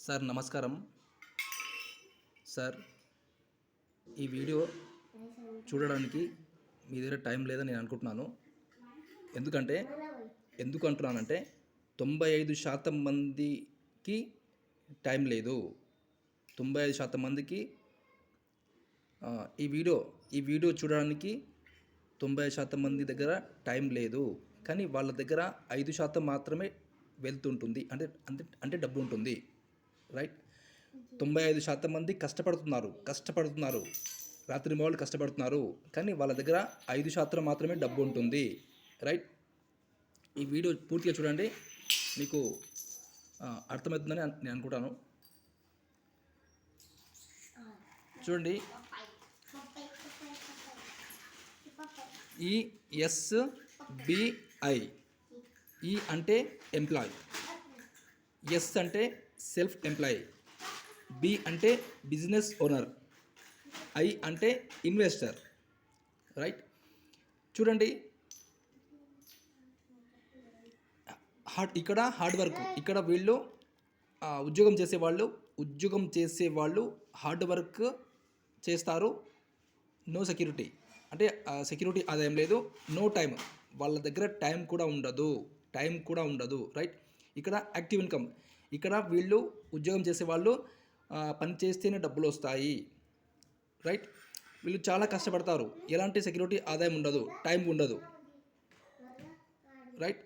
Sir నమస్కారం. Sir, ఈ video చూడడానికి మీ దగ్గర టైం లేదని నేను అనుకుంటున్నాను. ఎందుకంటే ఎందుకు అంటున్నానంటే 95% మందికి టైం లేదు. 95% మందికి ఈ వీడియో చూడడానికి 95% మంది దగ్గర టైం లేదు. కానీ వాళ్ళ దగ్గర 5% మాత్రమే వెళ్తుంటుంది, అంటే డబ్బు ఉంటుంది. రైట్. 95% మంది కష్టపడుతున్నారు, రాత్రి మావులు కష్టపడుతున్నారు. కానీ వాళ్ళ దగ్గర 5% మాత్రమే డబ్బు ఉంటుంది. రైట్. ఈ వీడియో పూర్తిగా చూడండి, మీకు అర్థమవుతుందని నేను అనుకుంటాను. చూడండి, ESBI. ఈ అంటే ఎంప్లాయ్, ఎస్ అంటే సెల్ఫ్ ఎంప్లాయ్, బి అంటే బిజినెస్ ఓనర్, ఐ అంటే ఇన్వెస్టర్. రైట్. చూడండి, ఇక్కడ హార్డ్ వర్క్, ఇక్కడ వీళ్ళు ఉద్యోగం చేసేవాళ్ళు హార్డ్ వర్క్ చేస్తారు. నో సెక్యూరిటీ, అంటే సెక్యూరిటీ ఆదాయం లేదు. నో టైం, వాళ్ళ దగ్గర టైం కూడా ఉండదు. రైట్. ఇక్కడ యాక్టివ్ ఇన్కమ్, ఇక్కడ వీళ్ళు ఉద్యోగం చేసేవాళ్ళు పని చేస్తేనే డబ్బులు వస్తాయి. రైట్. వీళ్ళు చాలా కష్టపడతారు, ఎలాంటి సెక్యూరిటీ ఆదాయం ఉండదు, టైం ఉండదు. రైట్.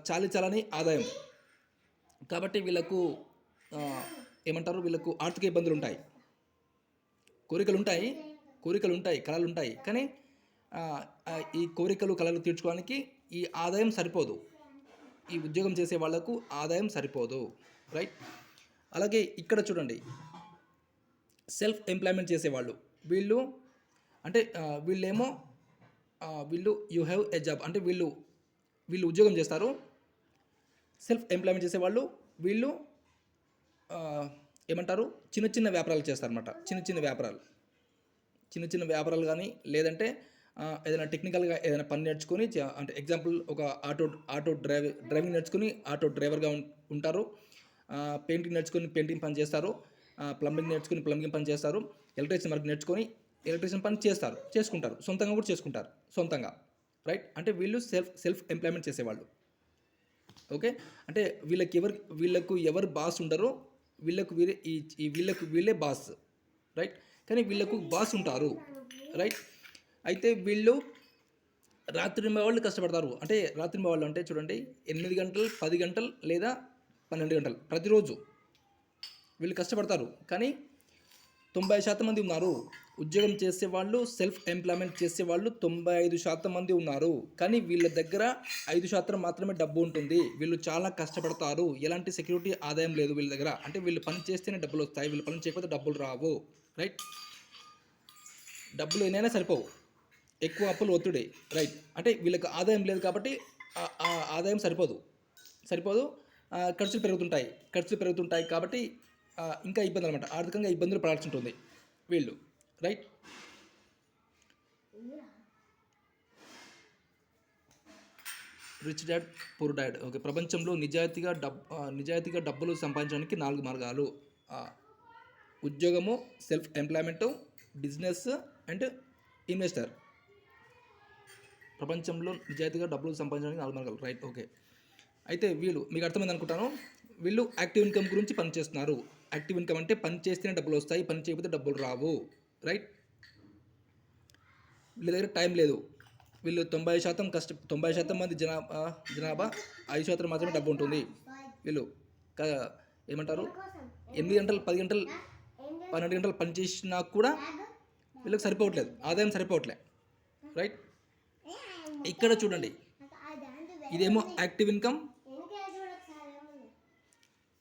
చాలని ఆదాయం కాబట్టి వీళ్ళకు వీళ్ళకు ఆర్థిక ఇబ్బందులు ఉంటాయి, కోరికలు ఉంటాయి, కళలు ఉంటాయి. కానీ ఈ కోరికలు కళలు తీర్చుకోవడానికి ఈ ఆదాయం సరిపోదు. ఈ ఉద్యోగం చేసే వాళ్లకు ఆదాయం సరిపోదు. రైట్. అలాగే ఇక్కడ చూడండి, సెల్ఫ్ ఎంప్లాయ్మెంట్ చేసేవాళ్ళు వీళ్ళు యూ హ్యావ్ ఎ జాబ్, అంటే వీళ్ళు ఉద్యోగం చేస్తారు. సెల్ఫ్ ఎంప్లాయ్మెంట్ చేసేవాళ్ళు వీళ్ళు చిన్న చిన్న వ్యాపారాలు చేస్తారన్నమాట. చిన్న చిన్న వ్యాపారాలు కానీ, లేదంటే ఏదైనా టెక్నికల్గా ఏదైనా పని నేర్చుకొని, అంటే ఎగ్జాంపుల్ ఒక ఆటో డ్రైవింగ్ నేర్చుకుని ఆటో డ్రైవర్గా ఉంటారు. పెయింటింగ్ నేర్చుకొని పెయింటింగ్ పని చేస్తారు. ప్లంబింగ్ నేర్చుకుని ప్లంబింగ్ పని చేస్తారు. ఎలక్ట్రీషియన్ వర్క్ నేర్చుకొని ఎలక్ట్రీషియన్ పని చేసుకుంటారు. సొంతంగా కూడా చేసుకుంటారు. రైట్. అంటే వీళ్ళు సెల్ఫ్ ఎంప్లాయ్మెంట్ చేసేవాళ్ళు. ఓకే. అంటే వీళ్ళకు ఎవరు బాస్ ఉండరు, వీళ్ళే బాస్. రైట్. కానీ వీళ్ళకు బాస్ ఉంటారు. రైట్. అయితే వీళ్ళు రాత్రి వాళ్ళు కష్టపడతారు. అంటే రాత్రి వాళ్ళు అంటే చూడండి, 8 గంటలు, 10 గంటలు లేదా 12 గంటలు ప్రతిరోజు వీళ్ళు కష్టపడతారు. కానీ 90% మంది ఉన్నారు ఉద్యోగం చేసేవాళ్ళు, సెల్ఫ్ ఎంప్లాయ్మెంట్ చేసేవాళ్ళు 95% మంది ఉన్నారు. కానీ వీళ్ళ దగ్గర 5% మాత్రమే డబ్బు ఉంటుంది. వీళ్ళు చాలా కష్టపడతారు, ఎలాంటి సెక్యూరిటీ ఆదాయం లేదు వీళ్ళ దగ్గర. అంటే వీళ్ళు పని చేస్తేనే డబ్బులు వస్తాయి, వీళ్ళు పని చేయకపోతే డబ్బులు రావు. రైట్. డబ్బులు ఏమైనా సరిపోవు, ఎక్కువ అప్పులు ఒత్తిడి. రైట్. అంటే వీళ్ళకి ఆదాయం లేదు కాబట్టి ఆదాయం సరిపోదు. ఖర్చులు పెరుగుతుంటాయి కాబట్టి ఇంకా ఇబ్బంది అనమాట, ఆర్థికంగా ఇబ్బందులు పడాల్సి ఉంటుంది వీళ్ళు. Right. Rich dad poor dad. Okay. ప్రపంచంలో నిజాయితీగా డబ్బులు సంపాదించడానికి 4 మార్గాలు: ఉద్యోగము, self employment, business and investor. ప్రపంచంలో నిజాయితీగా డబ్బులు సంపాదించడానికి 4 మార్గాలు. రైట్. ఓకే. అయితే మీకు అర్థమైంది అనుకుంటాను. వీళ్ళు యాక్టివ్ ఇన్కమ్ గురించి పనిచేస్తున్నారు. యాక్టివ్ ఇన్కమ్ అంటే పని చేస్తేనే డబ్బులు వస్తాయి, పని చేయకపోతే డబ్బులు రావు. రైట్. వీళ్ళ దగ్గర టైం లేదు. వీళ్ళు 90% మంది జనాభా 5% మాత్రమే డబ్బు ఉంటుంది. వీళ్ళు 8 గంటలు, 10 గంటలు, 12 గంటలు పని చేసినా కూడా వీళ్ళకి సరిపోవట్లేదు, ఆదాయం సరిపోవట్లేదు. రైట్. ఇక్కడ చూడండి, ఇదేమో యాక్టివ్ ఇన్కమ్.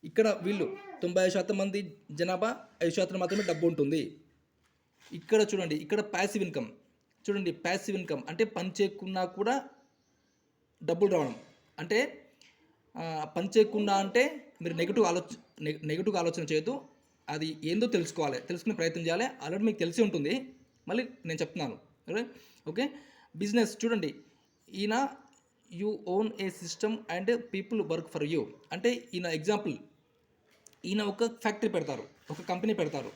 ఇక్కడ వీళ్ళు 90% మంది జనాభా 5% మాత్రమే డబ్బు ఉంటుంది. ఇక్కడ చూడండి, ఇక్కడ ప్యాసివ్ ఇన్కమ్. చూడండి, ప్యాసివ్ ఇన్కమ్ అంటే పని చేయకుండా కూడా డబ్బులు రావడం. అంటే పని చేయకుండా అంటే మీరు నెగిటివ్ ఆలోచన చేయొద్దు. అది ఏందో తెలుసుకునే ప్రయత్నం చేయాలి. ఆల్రెడీ మీకు తెలిసి ఉంటుంది, మళ్ళీ నేను చెప్తున్నాను. ఓకే. బిజినెస్ చూడండి, ఈయన you own A system and people work for you. అంటే ఈయన ఎగ్జాంపుల్, ఈయన ఒక ఫ్యాక్టరీ పెడతారు, ఒక కంపెనీ పెడతారు.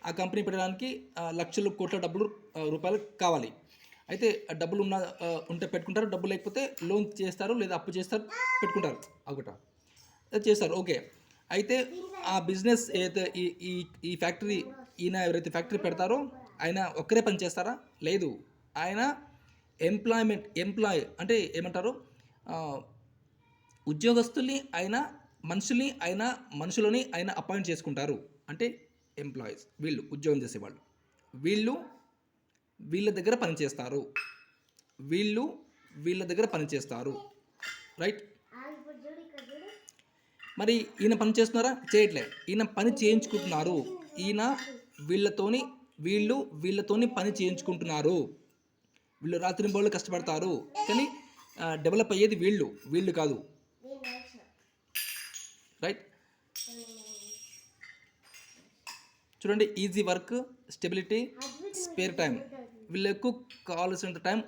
ఆ కంపెనీ పెట్టడానికి లక్షలు కోట్ల రూపాయలు కావాలి. అయితే ఆ డబ్బులు ఉంటే పెట్టుకుంటారు, డబ్బు లేకపోతే లోన్ చేస్తారు లేదా అప్పు చేస్తారు, పెట్టుకుంటారు. అది చేస్తారు. ఓకే. అయితే ఆ బిజినెస్ ఏదైతే ఈ ఈ ఈ ఫ్యాక్టరీ ఈయన ఎవరైతే ఫ్యాక్టరీ పెడతారో ఆయన ఒక్కరే పని చేస్తారా? లేదు. ఆయన ఎంప్లాయ్ అంటే ఏమంటారు, ఆ, ఉద్యోగస్తుల్ని ఆయన మనుషులని ఆయన అపాయింట్ చేసుకుంటారు. అంటే ఎంప్లాయీస్, వీళ్ళు ఉద్యోగం చేసేవాళ్ళు, వీళ్ళు వీళ్ళ దగ్గర పనిచేస్తారు, వీళ్ళ దగ్గర పనిచేస్తారు. రైట్. మరి ఈయన పని చేస్తున్నారా? చేయట్లే. ఈయన పని చేయించుకుంటున్నారు. ఈయన వీళ్ళతోని పని చేయించుకుంటున్నారు. వీళ్ళు రాత్రింబవళ్ళు కష్టపడతారు, కానీ డెవలప్ అయ్యేది వీళ్ళు కాదు. రైట్. చూడండి, easy work, stability, spare time. వీళ్ళకు కావాల్సినంత టైం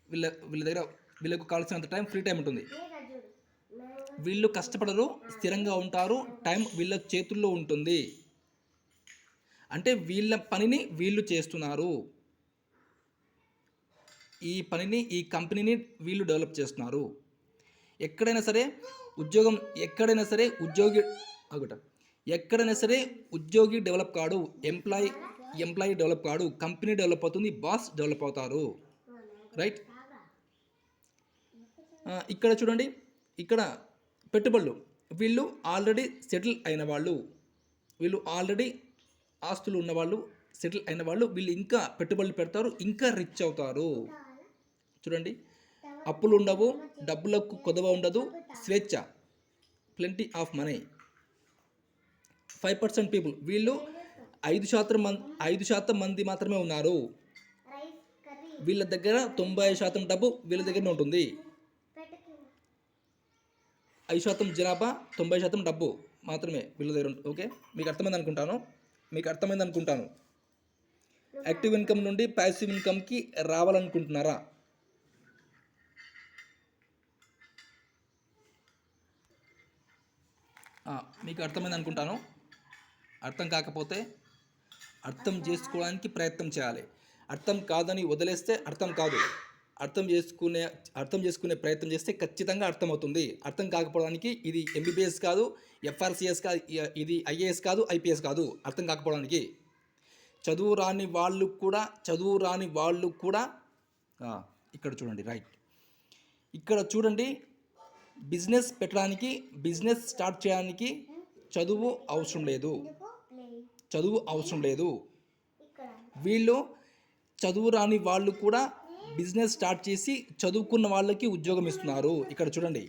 వీళ్ళకు కావాల్సినంత టైం, ఫ్రీ టైం ఉంటుంది. వీళ్ళు కష్టపడరు, స్థిరంగా ఉంటారు, టైం వీళ్ళ చేతుల్లో ఉంటుంది. అంటే వీళ్ళ పనిని వీళ్ళు చేస్తున్నారు, ఈ కంపెనీని వీళ్ళు డెవలప్ చేస్తున్నారు. ఎక్కడైనా సరే ఉద్యోగి డెవలప్ కాడు, ఎంప్లాయీ డెవలప్ కాడు, కంపెనీ డెవలప్ అవుతుంది, బాస్ డెవలప్ అవుతారు. రైట్. ఇక్కడ చూడండి, ఇక్కడ పెట్టుబడులు. వీళ్ళు ఆల్రెడీ సెటిల్ అయిన వాళ్ళు, వీళ్ళు ఆల్రెడీ ఆస్తులు ఉన్నవాళ్ళు, సెటిల్ అయిన వాళ్ళు, వీళ్ళు ఇంకా పెట్టుబడులు పెడతారు, ఇంకా రిచ్ అవుతారు. చూడండి, అప్పులు ఉండవు, డబ్బులకు కొదవ ఉండదు, స్వేచ్ఛ, ప్లెంటీ ఆఫ్ మనీ. 5% పీపుల్, వీళ్ళు 5% మంది మాత్రమే ఉన్నారు. వీళ్ళ దగ్గర 90% డబ్బు వీళ్ళ దగ్గరనే ఉంటుంది. 5% జనాభా, 90% డబ్బు మాత్రమే వీళ్ళ దగ్గర ఉంటుంది. ఓకే, మీకు అర్థమైంది అనుకుంటాను. యాక్టివ్ ఇన్కమ్ నుండి ప్యాసివ్ ఇన్కమ్కి రావాలనుకుంటున్నారా? మీకు అర్థమైంది అనుకుంటాను. అర్థం కాకపోతే అర్థం చేసుకోవడానికి ప్రయత్నం చేయాలి. అర్థం కాదని వదిలేస్తే అర్థం కాదు. అర్థం చేసుకునే ప్రయత్నం చేస్తే ఖచ్చితంగా అర్థమవుతుంది. అర్థం కాకపోవడానికి ఇది MBBS కాదు, FRCS కాదు, ఇది IAS కాదు, IPS కాదు. అర్థం కాకపోవడానికి చదువు రాని వాళ్ళు కూడా ఇక్కడ చూడండి. రైట్. ఇక్కడ చూడండి, బిజినెస్ పెట్టడానికి, బిజినెస్ స్టార్ట్ చేయడానికి చదువు అవసరం లేదు. వీళ్ళు చదువు రాని వాళ్ళు కూడా బిజినెస్ స్టార్ట్ చేసి చదువుకున్న వాళ్ళకి ఉద్యోగం ఇస్తున్నారు. ఇక్కడ చూడండి,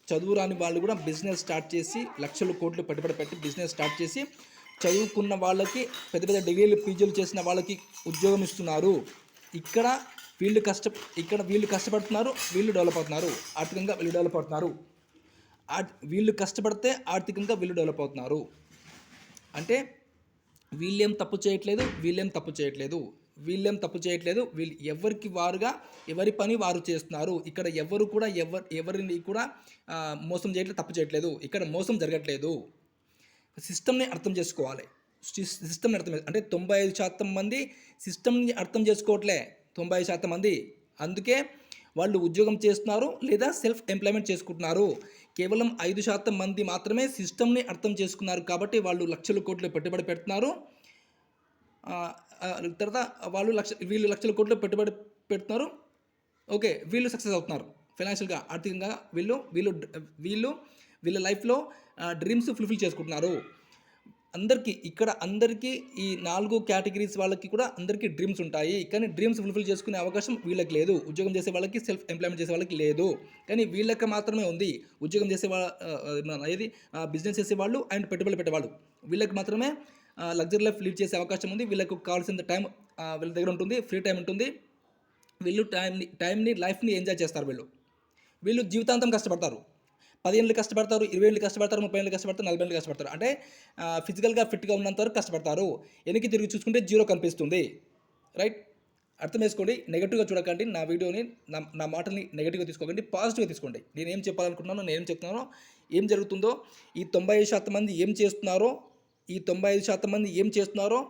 చదువు రాని వాళ్ళు కూడా బిజినెస్ స్టార్ట్ చేసి లక్షలు కోట్లు పెట్టుబడి పెట్టి బిజినెస్ స్టార్ట్ చేసి చదువుకున్న వాళ్ళకి, పెద్ద పెద్ద డిగ్రీలు PGలు చేసిన వాళ్ళకి ఉద్యోగం ఇస్తున్నారు. ఇక్కడ వీళ్ళు కష్టపడుతున్నారు, వీళ్ళు డెవలప్ అవుతున్నారు, ఆర్థికంగా వీళ్ళు డెవలప్ అవుతున్నారు. వీళ్ళు కష్టపడితే ఆర్థికంగా వీళ్ళు డెవలప్ అవుతున్నారు. అంటే వీళ్ళేం తప్పు చేయట్లేదు, వీళ్ళు ఎవరికి వారుగా ఎవరి పని వారు చేస్తున్నారు. ఇక్కడ ఎవరు కూడా ఎవరిని కూడా మోసం చేయట్లేదు, తప్పు చేయట్లేదు. ఇక్కడ మోసం జరగట్లేదు. సిస్టమ్ని అర్థం చేసుకోవాలి. అంటే 95% మంది సిస్టమ్ని అర్థం చేసుకోవట్లే, 95% మంది. అందుకే వాళ్ళు ఉద్యోగం చేస్తున్నారు లేదా సెల్ఫ్ ఎంప్లాయ్మెంట్ చేసుకుంటున్నారు. కేవలం 5% మంది మాత్రమే సిస్టమ్ని అర్థం చేసుకున్నారు. కాబట్టి వాళ్ళు లక్షల కోట్లు పెట్టుబడి పెడుతున్నారు. తర్వాత వీళ్ళు లక్షల కోట్లు పెట్టుబడి పెడుతున్నారు. ఓకే, వీళ్ళు సక్సెస్ అవుతున్నారు ఫైనాన్షియల్గా, ఆర్థికంగా. వీళ్ళ లైఫ్లో డ్రీమ్స్ ఫుల్ఫిల్ చేసుకుంటున్నారు. అందరికీ ఈ 4 కేటగిరీస్ వాళ్ళకి కూడా అందరికీ డ్రీమ్స్ ఉంటాయి. కానీ డ్రీమ్స్ ఫుల్ఫిల్ చేసుకునే అవకాశం వీళ్ళకి లేదు. ఉద్యోగం చేసే వాళ్ళకి, సెల్ఫ్ ఎంప్లాయ్మెంట్ చేసే వాళ్ళకి లేదు. కానీ వీళ్ళకి మాత్రమే ఉంది. ఉద్యోగం చేసే బిజినెస్ చేసేవాళ్ళు అండ్ పెట్టుబడులు పెట్టేవాళ్ళు, వీళ్ళకి మాత్రమే లగ్జరీ లైఫ్ లీడ్ చేసే అవకాశం ఉంది. వీళ్ళకు కావాల్సిన టైం వీళ్ళ దగ్గర ఉంటుంది, ఫ్రీ టైం ఉంటుంది. వీళ్ళు లైఫ్ని ఎంజాయ్ చేస్తారు. వీళ్ళు జీవితాంతం కష్టపడతారు. 10 ఏళ్ళు కష్టపడతారు, 20 ఏళ్ళు కష్టపడతారు, 30 ఏళ్ళు కష్టపడతారు, 40 ఏళ్ళు కష్టపడతారు. అంటే ఫిజికల్గా ఫిట్గా ఉన్నంత వరకు కష్టపడతారు. వెనక్కి తిరిగి చూసుకుంటే 0 కనిపిస్తుంది. రైట్. అర్థం చేసుకోండి. నెగిటివ్గా చూడకండి నా వీడియోని, నా మాటల్ని నెగిటివ్గా తీసుకోకండి, పాజిటివ్గా తీసుకోండి. నేనేం చెప్పాలనుకుంటున్నానో, నేనేం చెప్తున్నానో ఏం జరుగుతుందో, ఈ 95% మంది ఏం చేస్తున్నారో, ఈ 95% మంది ఏం చేస్తున్నారో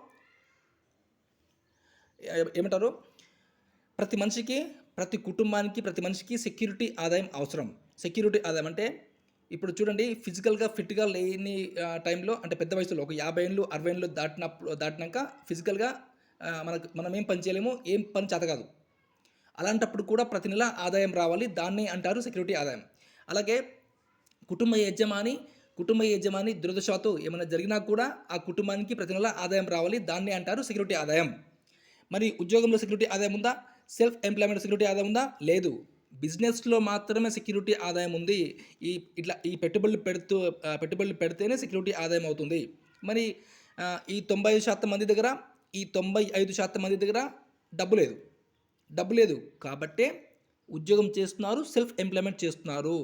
ఏమంటారు, ప్రతి మనిషికి, ప్రతి కుటుంబానికి, ప్రతి మనిషికి సెక్యూరిటీ ఆదాయం అవసరం. సెక్యూరిటీ ఆదాయం అంటే ఇప్పుడు చూడండి, ఫిజికల్గా ఫిట్గా లేని టైంలో, అంటే పెద్ద వయసులో ఒక 50 ఏళ్ళు 60 ఏళ్ళు దాటినాక ఫిజికల్గా మనం ఏం పని చేయలేము, ఏం పని చేత కాదు. అలాంటప్పుడు కూడా ప్రతి నెల ఆదాయం రావాలి, దాన్ని అంటారు సెక్యూరిటీ ఆదాయం. అలాగే కుటుంబ యజమాని దురదృష్టవశాత్తు ఏమైనా జరిగినా కూడా ఆ కుటుంబానికి ప్రతి నెల ఆదాయం రావాలి, దాన్ని అంటారు సెక్యూరిటీ ఆదాయం. మరి ఉద్యోగంలో సెక్యూరిటీ ఆదాయం ఉందా? సెల్ఫ్ ఎంప్లాయ్మెంట్ సెక్యూరిటీ ఆదాయం ఉందా? లేదు. బిజినెస్లో మాత్రమే సెక్యూరిటీ ఆదాయం ఉంది. ఈ పెట్టుబడులు పెడితేనే సెక్యూరిటీ ఆదాయం అవుతుంది. మరి ఈ 95% మంది దగ్గర, ఈ 95% మంది దగ్గర డబ్బు లేదు కాబట్టే ఉద్యోగం చేస్తున్నారు, సెల్ఫ్ ఎంప్లాయ్మెంట్ చేస్తున్నారు.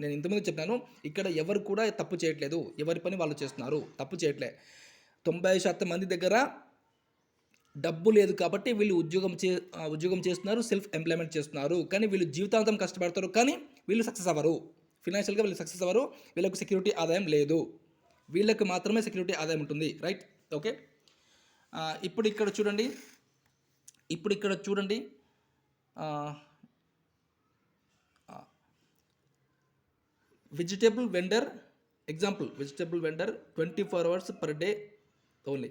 నేను ఇంతకుముందు చెప్పాను, ఇక్కడ ఎవరు కూడా తప్పు చేయట్లేదు, ఎవరి పని వాళ్ళు చేస్తున్నారు, తప్పు చేయట్లే. 90% మంది దగ్గర డబ్బు లేదు కాబట్టి వీళ్ళు ఉద్యోగం చేస్తున్నారు, సెల్ఫ్ ఎంప్లాయ్మెంట్ చేస్తున్నారు. కానీ వీళ్ళు జీవితాంతం కష్టపడతారు, కానీ వీళ్ళు సక్సెస్ అవ్వరు. ఫినాన్షియల్గా వీళ్ళు సక్సెస్ అవ్వరు. వీళ్ళకు సెక్యూరిటీ ఆదాయం లేదు. వీళ్ళకి మాత్రమే సెక్యూరిటీ ఆదాయం ఉంటుంది. Right, okay. ఇప్పుడు ఇక్కడ చూడండి vegetable vendor 24 hours per day only.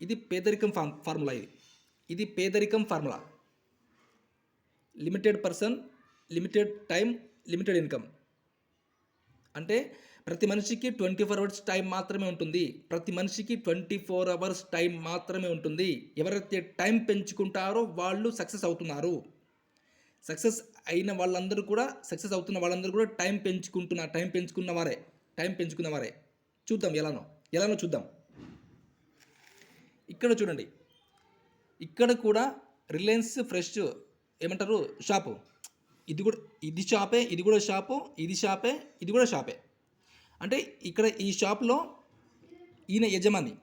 ఇది పేదరికం ఫార్ములా. ఇది పేదరికం formula. Limited person, limited time, limited income. అంటే ప్రతి మనిషికి 24 hours టైం మాత్రమే ఉంటుంది. ప్రతి మనిషికి 24 hours టైం మాత్రమే ఉంటుంది. ఎవరైతే టైం పెంచుకుంటారో వాళ్ళు సక్సెస్ అవుతున్నారు. సక్సెస్ అవుతున్న వాళ్ళందరూ కూడా టైం పెంచుకున్న వారే. చూద్దాం ఎలానో చూద్దాం. ఇక్కడ చూడండి, ఇక్కడ కూడా రిలయన్స్ ఫ్రెష్ ఏమంటారు షాపు. ఇది షాపే, ఇది కూడా షాపు, ఇది షాపే, ఇది కూడా షాపే. అంటే ఇక్కడ ఈ షాప్లో ఈయన యజమాని,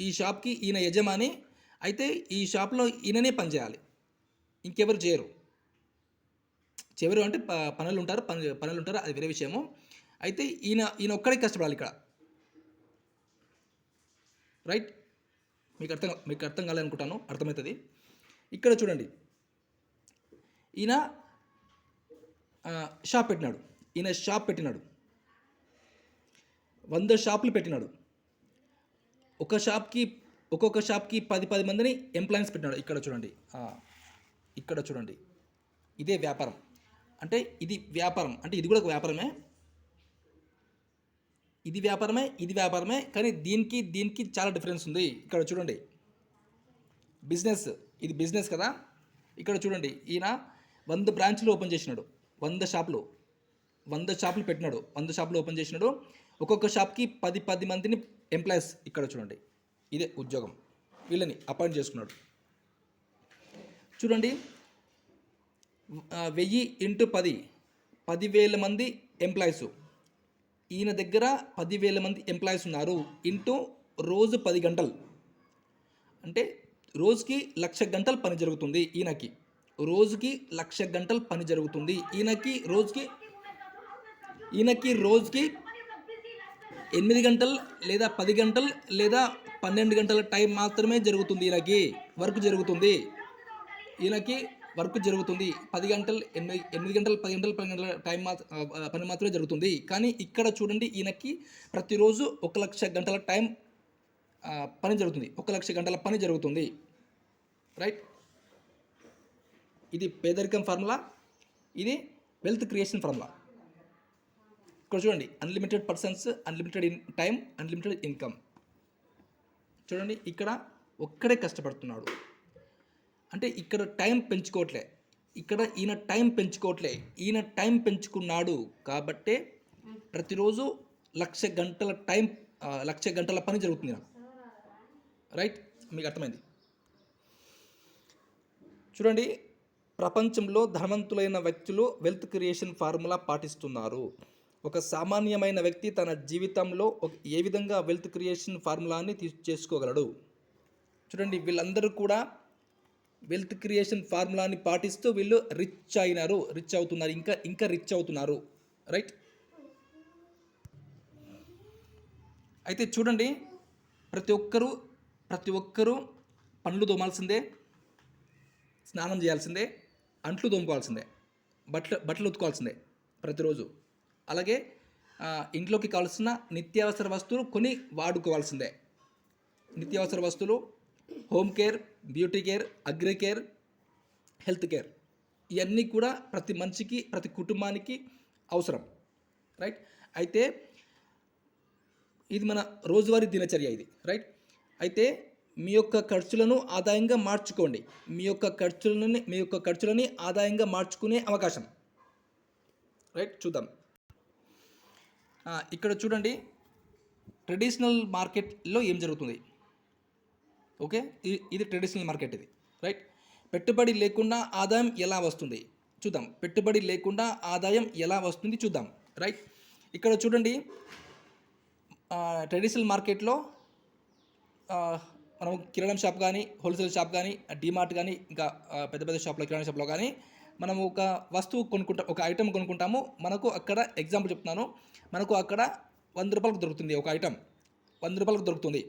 ఈ షాప్కి ఈయన యజమాని. అయితే ఈ షాప్లో ఈయననే పని చేయాలి, ఇంకెవరు చేయరు. అంటే పనులు ఉంటారు, అది వేరే విషయము. అయితే ఈయన ఒక్కడే కష్టపడాలి ఇక్కడ. రైట్, మీకు అర్థం కాలేదనుకుంటాను, అర్థమవుతుంది. ఇక్కడ చూడండి, ఈయన షాప్ పెట్టినాడు. 100 షాపులు పెట్టినాడు. ఒక్కొక్క షాప్కి 10 మందిని ఎంప్లాయీస్ పెట్టినాడు. ఇక్కడ చూడండి, ఇదే వ్యాపారం. అంటే ఇది వ్యాపారం, అంటే ఇది కూడా ఒక వ్యాపారమే. ఇది వ్యాపారమే, కానీ దీనికి చాలా డిఫరెన్స్ ఉంది. ఇక్కడ చూడండి, ఇది బిజినెస్ కదా. ఇక్కడ చూడండి, ఈయన 100 బ్రాంచ్లు ఓపెన్ చేసినాడు, 100 షాపులు పెట్టినాడు, 100 షాపులు ఓపెన్ చేసినాడు. ఒక్కొక్క షాప్కి 10 మందిని ఎంప్లాయీస్. ఇక్కడ చూడండి, ఇదే ఉద్యోగం, వీళ్ళని అపాయింట్ చేసుకున్నాడు. చూడండి, 1000 × 10,000 మంది ఎంప్లాయీసు. ఈయన దగ్గర 10,000 మంది ఎంప్లాయీస్ ఉన్నారు. ఇంటూ రోజు 10 గంటలు, అంటే రోజుకి 1,00,000 గంటలు పని జరుగుతుంది. ఈయనకి రోజుకి 1,00,000 గంటలు పని జరుగుతుంది. ఈయనకి రోజుకి 8 గంటలు లేదా 10 గంటలు లేదా 12 గంటల టైం మాత్రమే జరుగుతుంది. ఈయనకి వర్క్ జరుగుతుంది. 10 గంటలు, 8 గంటలు, 10 గంటలు, 12 గంటల టైం పని మాత్రమే జరుగుతుంది. కానీ ఇక్కడ చూడండి, ఈయనకి ప్రతిరోజు 1,00,000 గంటల టైం పని జరుగుతుంది, 1,00,000 గంటల పని జరుగుతుంది. రైట్, ఇది పేదరికం ఫార్ములా, ఇది వెల్త్ క్రియేషన్ ఫార్ములా. ఇక్కడ చూడండి, unlimited persons, unlimited time, unlimited income. చూడండి, ఇక్కడ ఒక్కడే కష్టపడుతున్నాడు. అంటే ఇక్కడ టైం పెంచుకోవట్లే, ఈయన టైం పెంచుకున్నాడు కాబట్టే ప్రతిరోజు 1,00,000 గంటల టైం, 1,00,000 గంటల పని జరుగుతుంది. రైట్, మీకు అర్థమైంది. చూడండి, ప్రపంచంలో ధనవంతులైన వ్యక్తులు వెల్త్ క్రియేషన్ ఫార్ములా పాటిస్తున్నారు. ఒక సామాన్యమైన వ్యక్తి తన జీవితంలో ఏ విధంగా వెల్త్ క్రియేషన్ ఫార్ములాని చేసుకోగలడు? చూడండి, వీళ్ళందరూ కూడా వెల్త్ క్రియేషన్ ఫార్ములాని పాటిస్తూ వీళ్ళు రిచ్ అవుతున్నారు, ఇంకా రిచ్ అవుతున్నారు. రైట్, అయితే చూడండి, ప్రతి ఒక్కరూ పనులు తోమాల్సిందే, స్నానం చేయాల్సిందే, అంట్లు తోముకోవాల్సిందే, బట్టలు ఉతుకోవాల్సిందే ప్రతిరోజు. అలాగే ఇంట్లోకి కావాల్సిన నిత్యావసర వస్తువులు కొని వాడుకోవాల్సిందే. నిత్యావసర వస్తువులు, home care, beauty care, agri care, health care, ఇవన్నీ కూడా ప్రతి మనిషికి, ప్రతి కుటుంబానికి అవసరం. రైట్. అయితే ఇది మన రోజువారీ దినచర్య ఇది. రైట్. అయితే మీ యొక్క ఖర్చులను ఆదాయంగా మార్చుకోండి. మీ యొక్క ఖర్చులని ఆదాయంగా మార్చుకునే అవకాశం. రైట్. చూద్దాం. ఇక్కడ చూడండి, ట్రెడిషనల్ మార్కెట్లో ఏం జరుగుతుంది. ఓకే, ఇది ట్రెడిషనల్ మార్కెట్ ఇది. రైట్. పెట్టుబడి లేకుండా ఆదాయం ఎలా వస్తుంది చూద్దాం. పెట్టుబడి లేకుండా ఆదాయం ఎలా వస్తుంది చూద్దాం. రైట్. ఇక్కడ చూడండి, ట్రెడిషనల్ మార్కెట్లో మనం కిరాణం షాప్ కానీ, హోల్సేల్ షాప్ కానీ, డీమార్ట్ కానీ, ఇంకా పెద్ద పెద్ద షాప్లో, కిరాణా షాప్లో కానీ మనం ఒక వస్తువు కొనుక్కుంటాం, ఒక ఐటెం కొనుక్కుంటాము. మనకు అక్కడ ఎగ్జాంపుల్ చెప్తున్నాను, మనకు అక్కడ 100 రూపాయలకు దొరుకుతుంది. ఒక ఐటెం 100 రూపాయలకు దొరుకుతుంది.